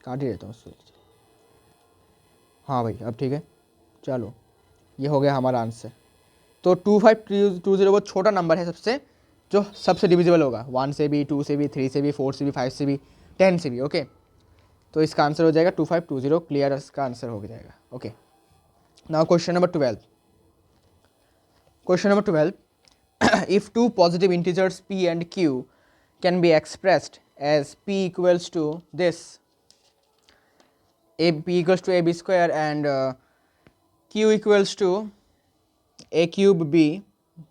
काट ही रहता हूँ उसको, हाँ भाई अब ठीक है, चलो ये हो गया हमारा आंसर। तो 2520 बहुत छोटा नंबर है सबसे, जो सबसे डिविजिबल होगा, 1 से भी, 2 से भी, 3 से भी, 4 से भी, 5 से भी, 10 से भी, ओके। तो इसका आंसर हो जाएगा 2520, क्लियर, इसका आंसर हो जाएगा, okay. Now question number 12, question number 12, if two positive integers p and q can be expressed as p equals to this, p equals to ab square and q equals to a cube b,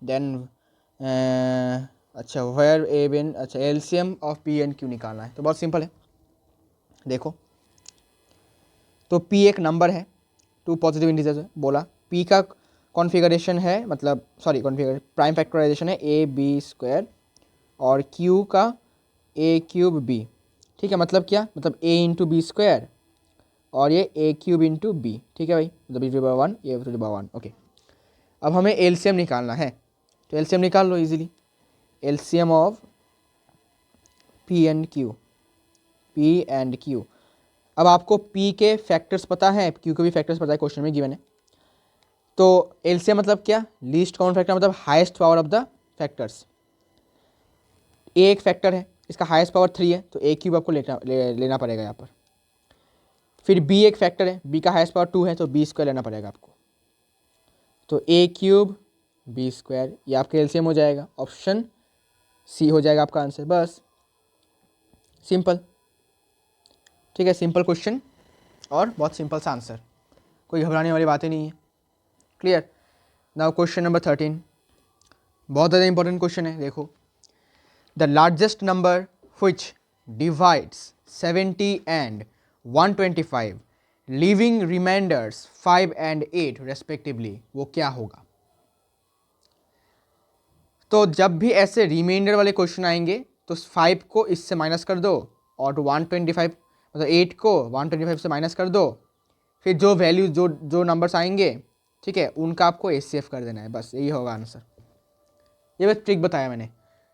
then अच्छा where ए बिन, अच्छा LCM of P and Q निकालना है। तो बहुत simple है, देखो तो P एक नंबर है, टू पॉजिटिव इंटीजर्स है, बोला पी का कॉन्फ़िगरेशन है, मतलब सॉरी कॉन्फ़िगरेशन प्राइम फैक्टराइजेशन है ए बी स्क्वायर और क्यू का ए क्यूब बी। ठीक है, मतलब क्या, मतलब ए इंटू बी स्क्वायर और ये ए क्यूब इंटू बी। ठीक है भाई, मतलब two power one, a two power one. Okay, अब हमें एलसीएम निकालना है, तो एलसीएम निकाल लो easily. LCM of P and Q, P and Q. अब आपको पी के फैक्टर्स पता है, क्यू के भी फैक्टर्स पता है, क्वेश्चन में गिवन है। तो एलसीएम मतलब क्या, लीस्ट कॉमन फैक्टर, मतलब highest power of the factors. A एक फैक्टर है, इसका हाईएस्ट पावर 3 है, तो ए क्यूब आपको लेना पड़ेगा यहाँ पर। फिर बी एक फैक्टर है, बी का हाईएस्ट पावर 2 है, तो बी स्क्वायर लेना पड़ेगा आपको। तो ए क्यूब बी स्क्वायर, ये आपका एलसीएम हो जाएगा, ऑप्शन सी हो जाएगा आपका आंसर। बस सिंपल, ठीक है, सिंपल क्वेश्चन और बहुत सिंपल सा आंसर, कोई घबराने वाली बातें नहीं है। क्लियर। नाउ क्वेश्चन नंबर 13, बहुत ज़्यादा इंपॉर्टेंट क्वेश्चन है। देखो, the largest number which divides 70 and 125 leaving remainders 5 and 8 respectively, वो क्या होगा। तो जब भी ऐसे रिमाइंडर वाले क्वेश्चन आएंगे तो 5 को इससे माइनस कर दो और 125 मतलब 8 को 125 से माइनस कर दो, फिर जो वैल्यू जो नंबर्स आएंगे, ठीक है, उनका आपको एचसीएफ कर देना है, बस यही होगा आंसर। ये बस ट्रिक बताया मैंने,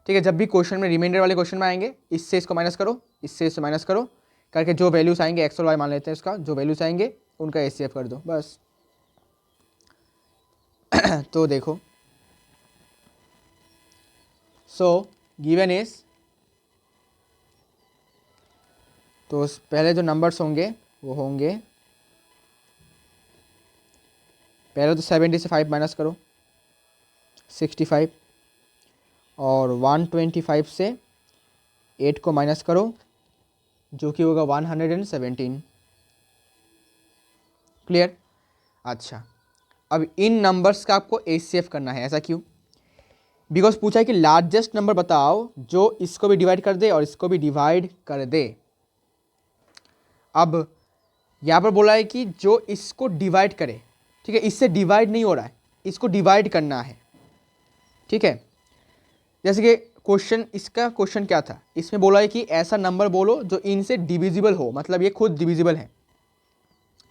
ठीक है। जब भी क्वेश्चन में रिमाइंडर वाले क्वेश्चन में आएंगे, इससे इसको माइनस करो, इससे इससे माइनस करो करके जो वैल्यूज आएंगे, एक्स और वाई मान लेते हैं इसका, जो वैल्यूज आएंगे उनका एचसीएफ कर दो, बस। तो देखो, सो गिवन इज, तो पहले जो नंबर्स होंगे वो होंगे, पहले तो 70 से 5 माइनस करो 65, और 125 से 8 को माइनस करो जो कि होगा 117। क्लियर। अच्छा, अब इन नंबर्स का आपको एचसीएफ करना है, ऐसा क्यों, बिकॉज पूछा है कि लार्जेस्ट नंबर बताओ जो इसको भी डिवाइड कर दे और इसको भी डिवाइड कर दे। अब यहाँ पर बोला है कि जो इसको डिवाइड करे, ठीक है, इससे डिवाइड नहीं हो रहा है, इसको डिवाइड करना है, ठीक है। जैसे कि क्वेश्चन, इसका क्वेश्चन क्या था, इसमें बोला है कि ऐसा नंबर बोलो जो इनसे डिविजिबल हो, मतलब ये खुद डिविजिबल है,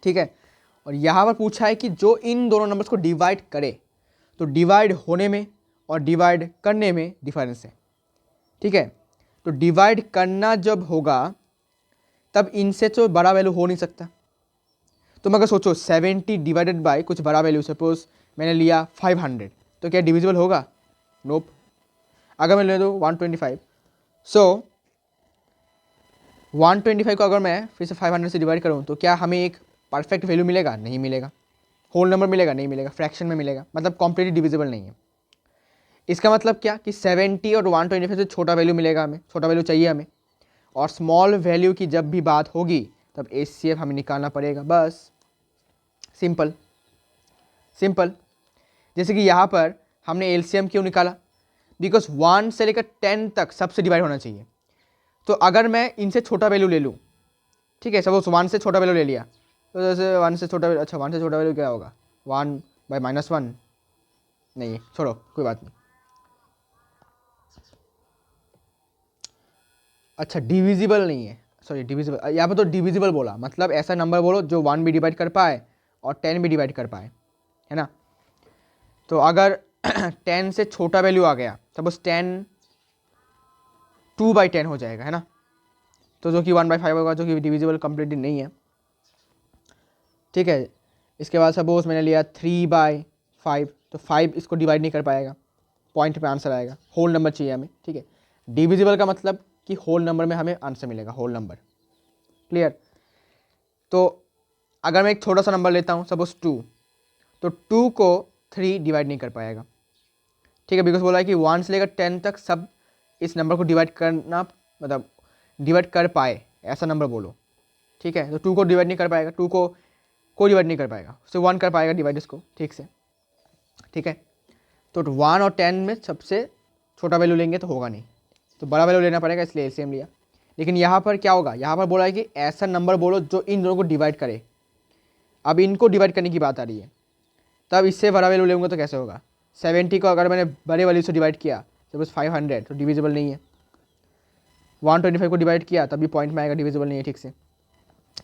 ठीक है। और यहाँ पर पूछा है कि जो इन दोनों नंबर्स को डिवाइड करे, तो डिवाइड होने में और डिवाइड करने में डिफरेंस है, ठीक है। तो डिवाइड करना जब होगा तब इनसे तो बड़ा वैल्यू हो नहीं सकता। तुम अगर सोचो 70 डिवाइडेड बाय कुछ बड़ा वैल्यू, सपोज मैंने लिया 500, तो क्या डिविजिबल होगा, नोप। अगर मैं ले दूँ 125, सो 125 को अगर मैं फिर से 500 से डिवाइड करूँ तो क्या हमें एक परफेक्ट वैल्यू मिलेगा, नहीं मिलेगा। होल नंबर मिलेगा, नहीं मिलेगा, फ्रैक्शन में मिलेगा, मतलब कॉम्प्लीटली डिविजिबल नहीं है। इसका मतलब क्या कि 70 और 125 से छोटा वैल्यू मिलेगा, हमें छोटा वैल्यू चाहिए हमें, और स्मॉल वैल्यू की जब भी बात होगी तब एचसीएफ हमें निकालना पड़ेगा, बस सिंपल सिंपल। जैसे कि यहाँ पर हमने एलसीएम क्यों निकाला, बिकॉज 1 से लेकर 10 तक सबसे डिवाइड होना चाहिए। तो अगर मैं इनसे छोटा वैल्यू ले लूँ, ठीक है, सपोज 1 से छोटा वैल्यू ले लिया, तो जैसे 1 से छोटा वैल्यू, अच्छा 1 से छोटा वैल्यू क्या होगा, 1/-1, नहीं छोड़ो कोई बात नहीं। अच्छा डिविजिबल नहीं है, सॉरी डिविजिबल, यहाँ पर तो डिविजिबल बोला, मतलब ऐसा नंबर बोलो जो 1 भी डिवाइड कर पाए और 10 भी डिवाइड कर पाए, है ना। तो अगर 10 से छोटा वैल्यू आ गया, सपोज 10 2/10 हो जाएगा, है ना, तो जो कि 1/5 होगा, जो कि डिविजिबल कंप्लीटली नहीं है, ठीक है। इसके बाद सपोज मैंने लिया 3/5, तो 5 इसको डिवाइड नहीं कर पाएगा, पॉइंट पे आंसर आएगा, होल नंबर चाहिए हमें, ठीक है। डिविजिबल का मतलब कि होल नंबर में हमें आंसर मिलेगा, होल नंबर। क्लियर। तो अगर मैं एक छोटा सा नंबर लेता हूँ, सपोज 2, तो 2 को 3 डिवाइड नहीं कर पाएगा, ठीक है, बिकॉज बोला है कि 1 से लेकर 10 तक सब इस नंबर को डिवाइड करना, मतलब डिवाइड कर पाए ऐसा नंबर बोलो। ठीक है, तो 2 को डिवाइड नहीं कर पाएगा, 2 को कोई डिवाइड नहीं कर पाएगा, सिर्फ 1 कर पाएगा डिवाइड इसको, ठीक से। ठीक है, तो 1 और 10 में सबसे छोटा वैल्यू लेंगे तो होगा नहीं, तो बड़ा वैल्यू लेना पड़ेगा, इसलिए एलसीएम लिया। लेकिन यहाँ पर क्या होगा, यहाँ पर बोला है कि ऐसा नंबर बोलो जो इन दोनों को डिवाइड करे। अब इनको डिवाइड करने की बात आ रही है, तब इससे बड़ा वैल्यू लेंगे तो कैसे होगा। 70 को अगर मैंने बड़े वैल्यू से डिवाइड किया, सपोज 500, तो डिविजिबल नहीं है। 125 को डिवाइड किया तब भी पॉइंट में आएगा, डिविजिबल नहीं है, ठीक से।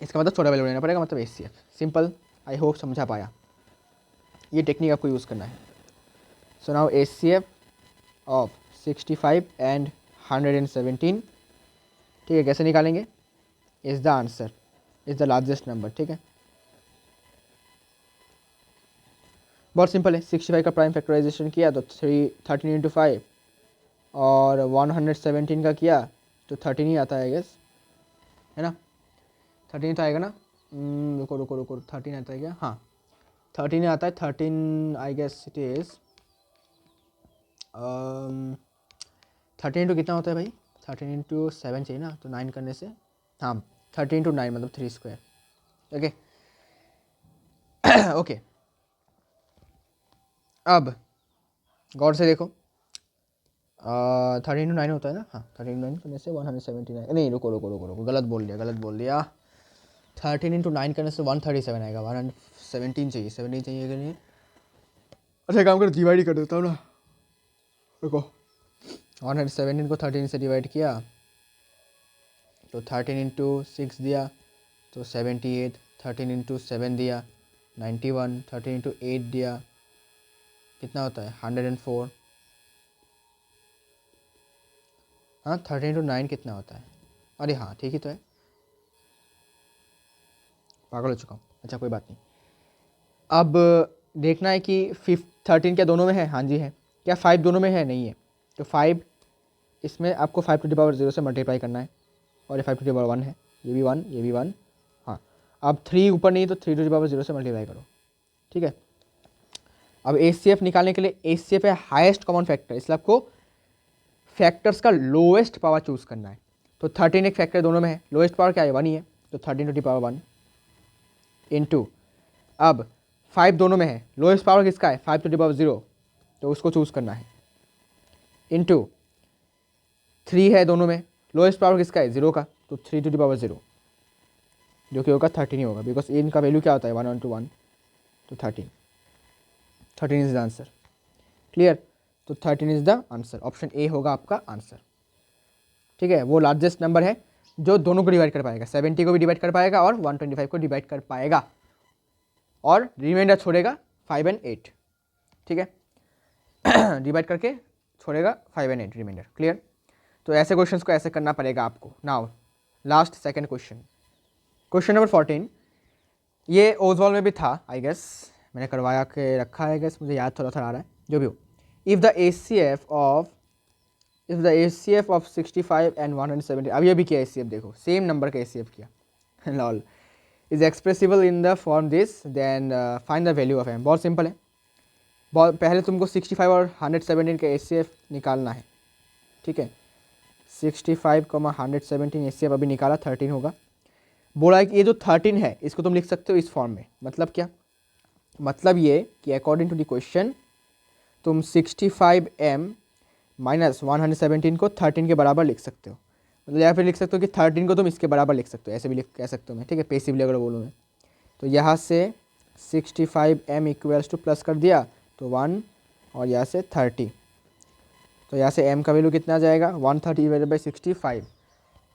इसका मतलब छोटा वैल्यू लेना पड़ेगा, मतलब एचसीएफ। सिंपल, आई होप समझा पाया। ये टेक्निक आपको यूज़ करना है। So now HCF of 65 and 117, ठीक है, कैसे निकालेंगे। Is the answer, is the largest number. ठीक है, बहुत सिंपल है। 65 का प्राइम फैक्टराइजेशन किया तो 13 × 5, और 117 का किया तो 13 ही आता है, गेस, है ना। 13 तो आएगा ना, रुको रुको रुको, 13 आता है क्या, हाँ 13 आता है। 13 आई गेस इट इज़ 13 × कितना होता है भाई, 13 × 7 चाहिए ना, तो 9 करने से, हाँ 13 × 9 मतलब 3 स्क्वायर। ओके ओके, अब गौर से देखो, 13 × 9 होता है ना, हाँ 13 × 9 करने से 179, नहीं रुको रुको रुको रुको, गलत बोल दिया। 13 × 9 करने से 137 आएगा, 117 चाहिए, 17 चाहिए कि नहीं। अच्छा काम कर, डिवाइड ही कर देता हूँ ना, रुको। 117 को 13 से डिवाइड किया तो 13 × 6 दिया तो 78, 13 × 7 दिया 91, 13 × 8 दिया कितना होता है 104। हाँ 13 × 9 कितना होता है, अरे हाँ ठीक ही तो है, पागल हो चुका हूँ। अच्छा कोई बात नहीं, अब देखना है कि 13 क्या दोनों में है, हाँ जी है। क्या 5 दोनों में है, नहीं है, तो 5 इसमें आपको 5⁻0 से मल्टीप्लाई करना है, और ये 5⁻1 है, ये भी 1, ये भी 1, हाँ। अब 3 ऊपर नहीं तो 3⁻0 से मल्टीप्लाई करो, ठीक है। अब एचसीएफ निकालने के लिए, एचसीएफ है हाईएस्ट कॉमन फैक्टर, इसलिए आपको फैक्टर्स का लोएस्ट पावर चूज करना है। तो 13 एक फैक्टर दोनों में है, लोएस्ट पावर क्या है 1 ही है, तो 13⁻1 इंटू, अब 5 दोनों में है, लोएस्ट पावर किसका है 5⁻0, तो उसको चूज करना है, इंटू 3 है दोनों में, लोएस्ट पावर किसका है 0 का, तो 3⁻0, जो कि होगा 13 ही होगा, बिकॉज इनका वैल्यू क्या होता है 1 × 1, तो 13 इज द आंसर। क्लियर, तो 13 is the answer, option A होगा आपका आंसर। ठीक है, वो लार्जेस्ट नंबर है जो दोनों को डिवाइड कर पाएगा, 70 को भी डिवाइड कर पाएगा और 125 को डिवाइड कर पाएगा, और रिमाइंडर छोड़ेगा 5 और 8। ठीक है डिवाइड करके छोड़ेगा 5 और 8 रिमाइंडर। क्लियर, तो ऐसे क्वेश्चंस को ऐसे करना पड़ेगा आपको। Now last second question, question number 14, ये ओजवाल में भी था आई गेस, मैंने करवाया के रखा है गेस, मुझे याद थोड़ा थोड़ा आ रहा है, जो भी हो। If the HCF of 65 and 170, अब ये भी किया एचसीएफ, देखो सेम नंबर का एचसीएफ किया लॉल, is expressible in the form this, then find the value of m. बहुत सिंपल है, बहुत पहले तुमको 65 और 117 का एचसीएफ निकालना है। ठीक है, 65, 117 एचसीएफ अभी निकाला, 13 होगा। बोला है कि ये जो 13 है इसको तुम लिख सकते हो इस फॉर्म में, मतलब क्या, मतलब ये कि अकॉर्डिंग टू द क्वेश्चन तुम 65m माइनस 117 को 13 के बराबर लिख सकते हो, मतलब या फिर लिख सकते हो कि 13 को तुम इसके बराबर लिख सकते हो, ऐसे भी कह सकता हूँ मैं। ठीक है, पेसिवली अगर बोलूँ मैं, तो यहाँ से 65m इक्वल्स टू प्लस कर दिया तो 1, और यहाँ से 30, तो यहाँ से m का वैल्यू कितना आ जाएगा 130 डिवाइडेड बाई 65,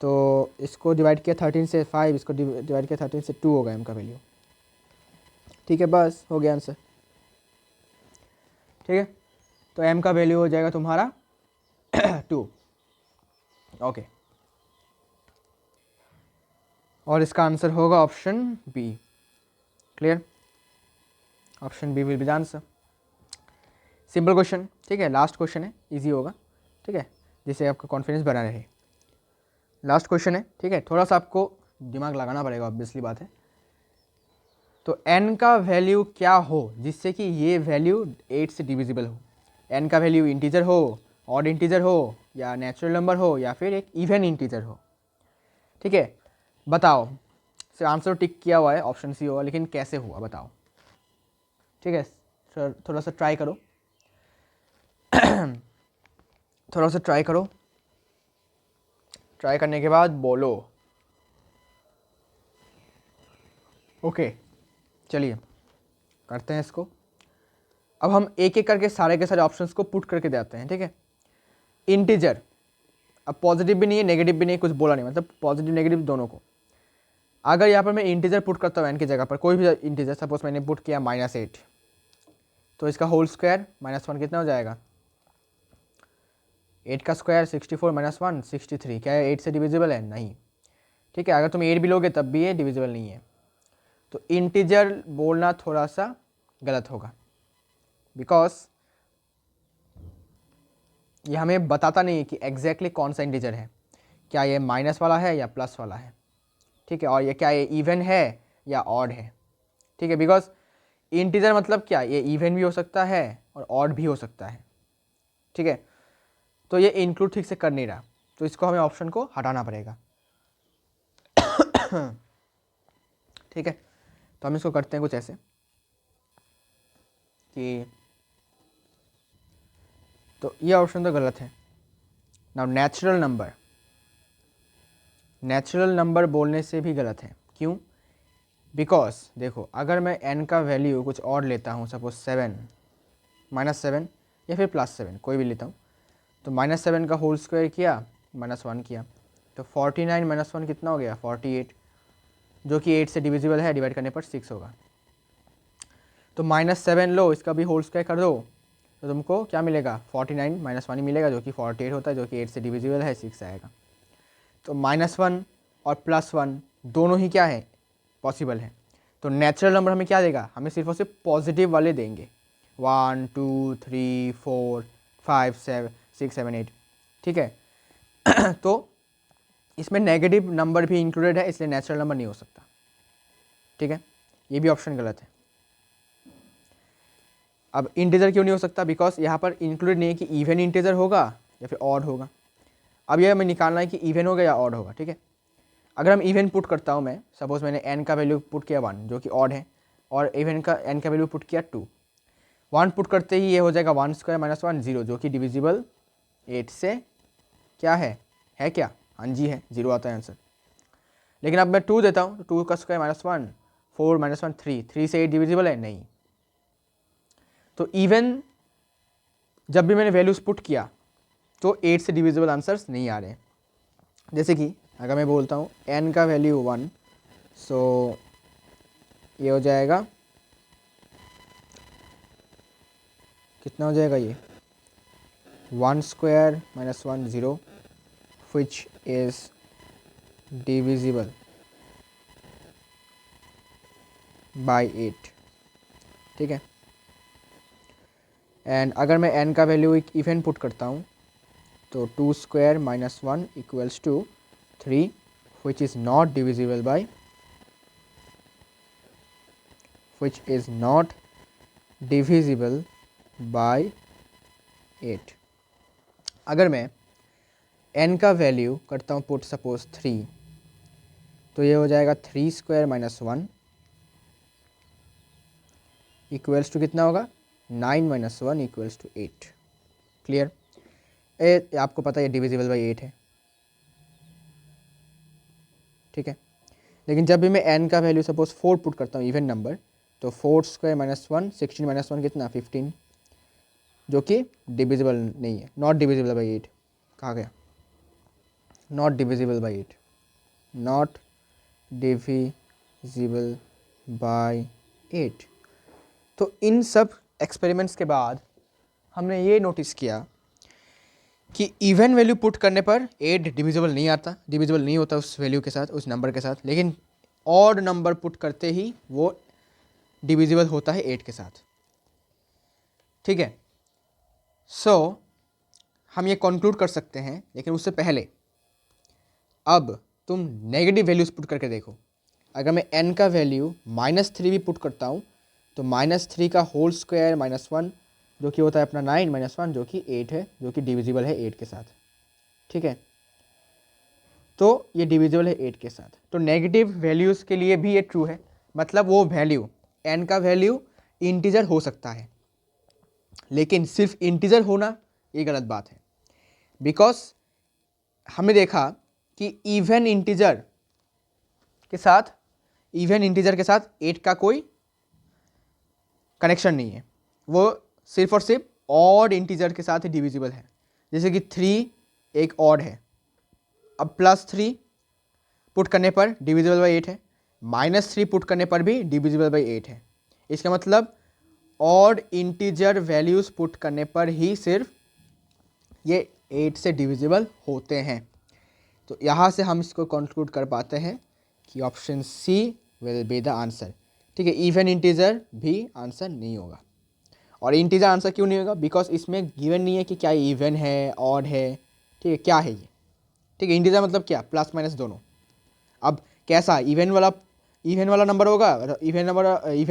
तो इसको डिवाइड किया 13 से 5, इसको डिवाइड किया 13 से 2 होगा m का वैल्यू। ठीक है, बस हो गया आंसर। ठीक है, तो m का वैल्यू हो जाएगा तुम्हारा 2। ओके, और इसका आंसर होगा ऑप्शन बी। क्लियर, option b will be the answer. Simple question, ठीक है, लास्ट क्वेश्चन है, इजी होगा। ठीक है, जिससे आपका कॉन्फिडेंस बना रहे। लास्ट क्वेश्चन है, ठीक है, थोड़ा सा आपको दिमाग लगाना पड़ेगा, ऑब्वियसली बात है। तो n का वैल्यू क्या हो जिससे कि ये वैल्यू 8 से डिविजिबल हो, n का वैल्यू इंटीजर हो, ऑड इंटीजर हो, या नेचुरल नंबर हो, या फिर एक इवन इंटीजर हो। ठीक है, बताओ। सिर्फ आंसर टिक किया हुआ है, ऑप्शन सी होगा, लेकिन कैसे हुआ बताओ। ठीक है सर, थोड़ा सा ट्राई करो थोड़ा सा ट्राई करो, ट्राई करने के बाद बोलो। ओके, चलिए करते हैं इसको। अब हम एक एक करके सारे के सारे ऑप्शंस को पुट करके देते हैं। ठीक है, इंटीजर, अब पॉजिटिव भी नहीं है नेगेटिव भी नहीं है, कुछ बोला नहीं, मतलब पॉजिटिव नेगेटिव दोनों को। अगर यहाँ पर मैं इंटीजर पुट करता हूँ एन की जगह पर कोई भी इंटीजर, सपोज मैंने पुट किया -8, तो इसका होल स्क्वायर -1 कितना हो जाएगा? 8 का स्क्वायर 64 -1 63। क्या है 8 से डिविजिबल है? नहीं। ठीक है, अगर तुम 8 भी लोगे तब भी ये डिविजिबल नहीं है। तो इंटीजर बोलना थोड़ा सा गलत होगा, बिकॉज ये हमें बताता नहीं है कि एग्जैक्टली कौन सा इंटीजर है, क्या ये माइनस वाला है या प्लस वाला है। ठीक है, और ये क्या ये इवन है या ऑड है। ठीक है, बिकॉज इंटीजर मतलब क्या, ये इवन भी हो सकता है और ऑड भी हो सकता है। ठीक है, तो ये इंक्लूड ठीक से कर नहीं रहा, तो इसको हमें ऑप्शन को हटाना पड़ेगा। ठीक है, तो हम इसको करते हैं कुछ ऐसे कि, तो ये ऑप्शन तो गलत है। Now natural number, natural number बोलने से भी गलत है। क्यों? बिकॉज देखो, अगर मैं n का वैल्यू कुछ और लेता हूँ, सपोज 7 -7 या फिर +7, कोई भी लेता हूँ, तो -7 का होल स्क्वायर किया, -1 किया, तो 49 -1 कितना हो गया? 48, जो कि 8 से डिविजिबल है, डिवाइड करने पर 6 होगा। तो -7 लो, इसका भी होल स्क्वायर कर दो, तो तुमको क्या मिलेगा? 49 -1 ही मिलेगा, जो कि 48 होता है, जो कि 8 से डिविजिबल है, 6 आएगा। तो -1 और +1 दोनों ही क्या है? पॉसिबल है। तो नेचुरल नंबर हमें क्या देगा? हमें सिर्फ और सिर्फ पॉजिटिव वाले देंगे, 1 2 3 4 5 6 7 8। ठीक है तो इसमें नेगेटिव नंबर भी इंक्लूडेड है, इसलिए नेचुरल नंबर नहीं हो सकता। ठीक है, ये भी ऑप्शन गलत है। अब इंटीजर क्यों नहीं हो सकता? बिकॉज यहाँ पर इंक्लूडेड नहीं है कि इवन इंटीजर होगा या फिर ऑड होगा। अब यह हमें निकालना है कि इवन होगा या ऑड होगा। ठीक है, अगर हम इवन पुट करता हूँ मैं, सपोज मैंने n का वैल्यू पुट किया 1, जो कि ऑड है, और इवन का n का वैल्यू पुट किया 2, 1 पुट करते ही ये हो जाएगा 1 स्क्वायर -1 0, जो कि डिविजिबल 8 से क्या है क्या? हाँ जी है, 0 आता है आंसर। लेकिन अब मैं 2 देता हूँ, तो 2 का स्क्वायर -1 4 -1 3, 3 से 8 डिविजिबल है? नहीं। तो इवन जब भी मैंने वैल्यूज पुट किया तो 8 से डिविजिबल आंसर्स नहीं आ रहे। जैसे कि अगर मैं बोलता हूँ n का वैल्यू 1, सो ये हो जाएगा, कितना हो जाएगा ये? 1 square -1 0, which is divisible by 8। ठीक है, एंड अगर मैं n का वैल्यू एक इवन पुट करता हूँ, तो 2 square -1 equals to 3, which is not divisible by, which is not divisible by 8। अगर मैं n का वैल्यू करता हूँ पुट सपोज 3, तो ये हो जाएगा 3 स्क्वायर -1 इक्वल्स टू कितना होगा? 9 -1 इक्वल्स टू 8। क्लियर? आपको पता है डिविजिबल बाई 8 है। ठीक है, लेकिन जब भी मैं n का वैल्यू सपोज 4 पुट करता हूँ इवन नंबर, तो 4 स्क्वायर -1 16 -1 कितना? 15, जो कि डिविजिबल नहीं है, नॉट डिविजिबल बाई 8। कहा गया? Not divisible by 8, not divisible by 8। तो इन सब एक्सपेरिमेंट्स के बाद हमने ये नोटिस किया कि इवन वैल्यू पुट करने पर 8 डिविजिबल नहीं आता, डिविजिबल नहीं होता उस वैल्यू के साथ, उस नंबर के साथ, लेकिन ऑड नंबर पुट करते ही वो डिविजिबल होता है 8 के साथ। ठीक है, सो हम ये कंक्लूड कर सकते हैं, लेकिन उससे पहले अब तुम नेगेटिव वैल्यूज पुट करके देखो। अगर मैं n का वैल्यू -3 भी पुट करता हूँ, तो -3 का होल स्क्वायर -1 जो कि होता है अपना 9 - 1 जो कि 8 है, जो कि डिविजिबल है 8 के साथ। ठीक है, तो ये डिविजिबल है 8 के साथ। तो नेगेटिव वैल्यूज़ के लिए भी ये ट्रू है, मतलब वो वैल्यू n का वैल्यू इंटीजर हो सकता है, लेकिन सिर्फ इंटीजर होना ये गलत बात है। बिकॉज हमने देखा कि इवन इंटीजर के साथ 8 का कोई कनेक्शन नहीं है, वो सिर्फ और सिर्फ ऑड इंटीजर के साथ ही डिविजिबल है। जैसे कि 3 एक ऑड है, अब +3 पुट करने पर डिविजिबल बाई 8 है, -3 पुट करने पर भी डिविजिबल बाई 8 है। इसका मतलब ऑड इंटीजर वैल्यूज पुट करने पर ही सिर्फ ये 8 से डिविजिबल होते हैं। तो यहाँ से हम इसको कंक्लूड कर पाते हैं कि option c will be the answer. ठीक है, इवन इंटीजर भी आंसर नहीं होगा। और इंटीजर आंसर क्यों नहीं होगा? बिकॉज इसमें गिवन नहीं है कि क्या इवन है, ऑड है। ठीक है, क्या है ये? ठीक है, इंटीजर मतलब क्या? प्लस माइनस दोनों। अब कैसा इवन वाला नंबर होगा, इवन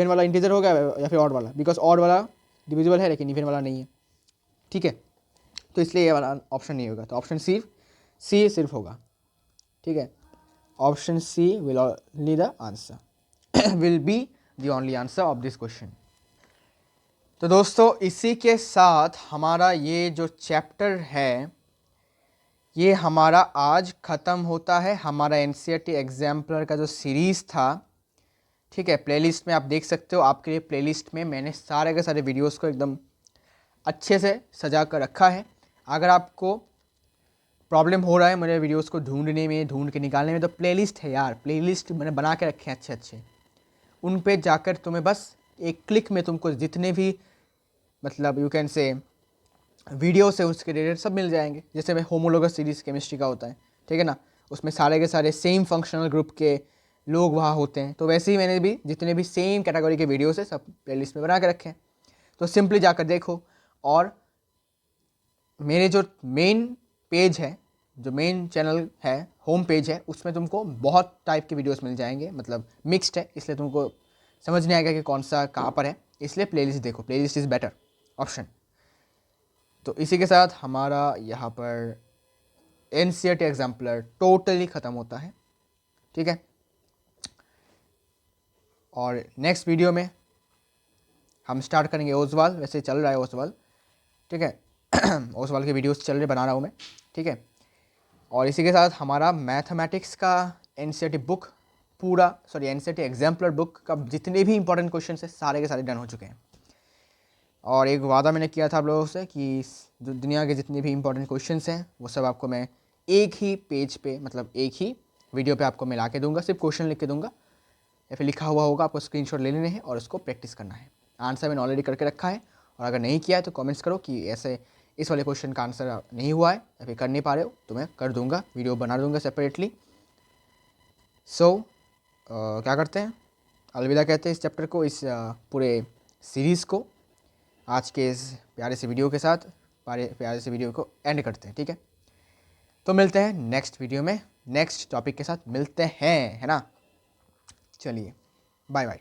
वाला इंटीजर होगा या फिर ऑड वाला? बिकॉज ऑड वाला डिविजिबल है लेकिन इवन वाला नहीं है। ठीक है, तो इसलिए ये वाला ऑप्शन नहीं होगा। तो ऑप्शन सी सिर्फ होगा। ठीक है, option c will only the answer will be the only answer of this question. तो दोस्तों, इसी के साथ हमारा ये जो चैप्टर है ये हमारा आज ख़त्म होता है। हमारा एनसीईआरटी एग्जाम्पलर का जो सीरीज़ था, ठीक है, प्लेलिस्ट में आप देख सकते हो। आपके लिए प्लेलिस्ट में मैंने सारे के सारे वीडियोस को एकदम अच्छे से सजा कर रखा है। अगर आपको प्रॉब्लम हो रहा है मेरे वीडियोस को ढूंढने में, ढूंढ के निकालने में, तो प्लेलिस्ट है यार, प्लेलिस्ट मैंने बना के रखे हैं अच्छे अच्छे। उन पे जाकर तुम्हें बस एक क्लिक में तुमको जितने भी मतलब यू कैन से वीडियो से उसके रिलेटेड सब मिल जाएंगे। जैसे मैं होमोलोगस सीरीज़ केमिस्ट्री का होता है, ठीक है ना, उसमें सारे के सारे सेम फंक्शनल ग्रुप के लोग वहाँ होते हैं। तो वैसे ही मैंने भी जितने भी सेम कैटेगरी के वीडियोस है सब प्लेलिस्ट में बना के रखे हैं। तो सिंपली जाकर देखो। और मेरे जो मेन पेज है, जो मेन चैनल है, होम पेज है, उसमें तुमको बहुत टाइप के वीडियोस मिल जाएंगे। मतलब मिक्स्ड है, इसलिए तुमको समझ नहीं आएगा कि कौन सा कहाँ पर है। इसलिए प्लेलिस्ट देखो, प्लेलिस्ट इज़ बेटर ऑप्शन। तो इसी के साथ हमारा यहाँ पर एनसीईआरटी एग्जाम्पलर टोटली ख़त्म होता है। ठीक है, और नेक्स्ट वीडियो में हम स्टार्ट करेंगे ओसवाल। वैसे चल रहा है ओसवाल, ठीक है ओसवाल के वीडियोस चल रहे बना रहा हूँ मैं, ठीक है। और इसी के साथ हमारा मैथमेटिक्स का एनसीईआरटी बुक पूरा, सॉरी एनसीईआरटी एग्जाम्पलर बुक का जितने भी इंपॉर्टेंट क्वेश्चन है सारे के सारे डन हो चुके हैं। और एक वादा मैंने किया था आप लोगों से कि जो दुनिया के जितने भी इंपॉर्टेंट क्वेश्चंस हैं वो सब आपको मैं एक ही पेज पे, मतलब एक ही वीडियो पे आपको मिला के दूंगा। सिर्फ क्वेश्चन लिख के दूंगा या फिर लिखा हुआ होगा, आपको स्क्रीनशॉट ले लेने हैं और उसको प्रैक्टिस करना है। आंसर मैंने ऑलरेडी करके रखा है, और अगर नहीं किया है तो कमेंट्स करो कि ऐसे इस वाले क्वेश्चन का आंसर नहीं हुआ है या फिर कर नहीं पा रहे हो, तो मैं कर दूँगा, वीडियो बना दूँगा सेपरेटली। सो क्या करते हैं, अलविदा कहते हैं इस चैप्टर को, इस पूरे सीरीज़ को। आज के इस प्यारे से वीडियो के साथ प्यारे से वीडियो को एंड करते हैं, ठीक है। तो मिलते हैं नेक्स्ट वीडियो में, नेक्स्ट टॉपिक के साथ मिलते हैं, है ना। चलिए, बाय बाय।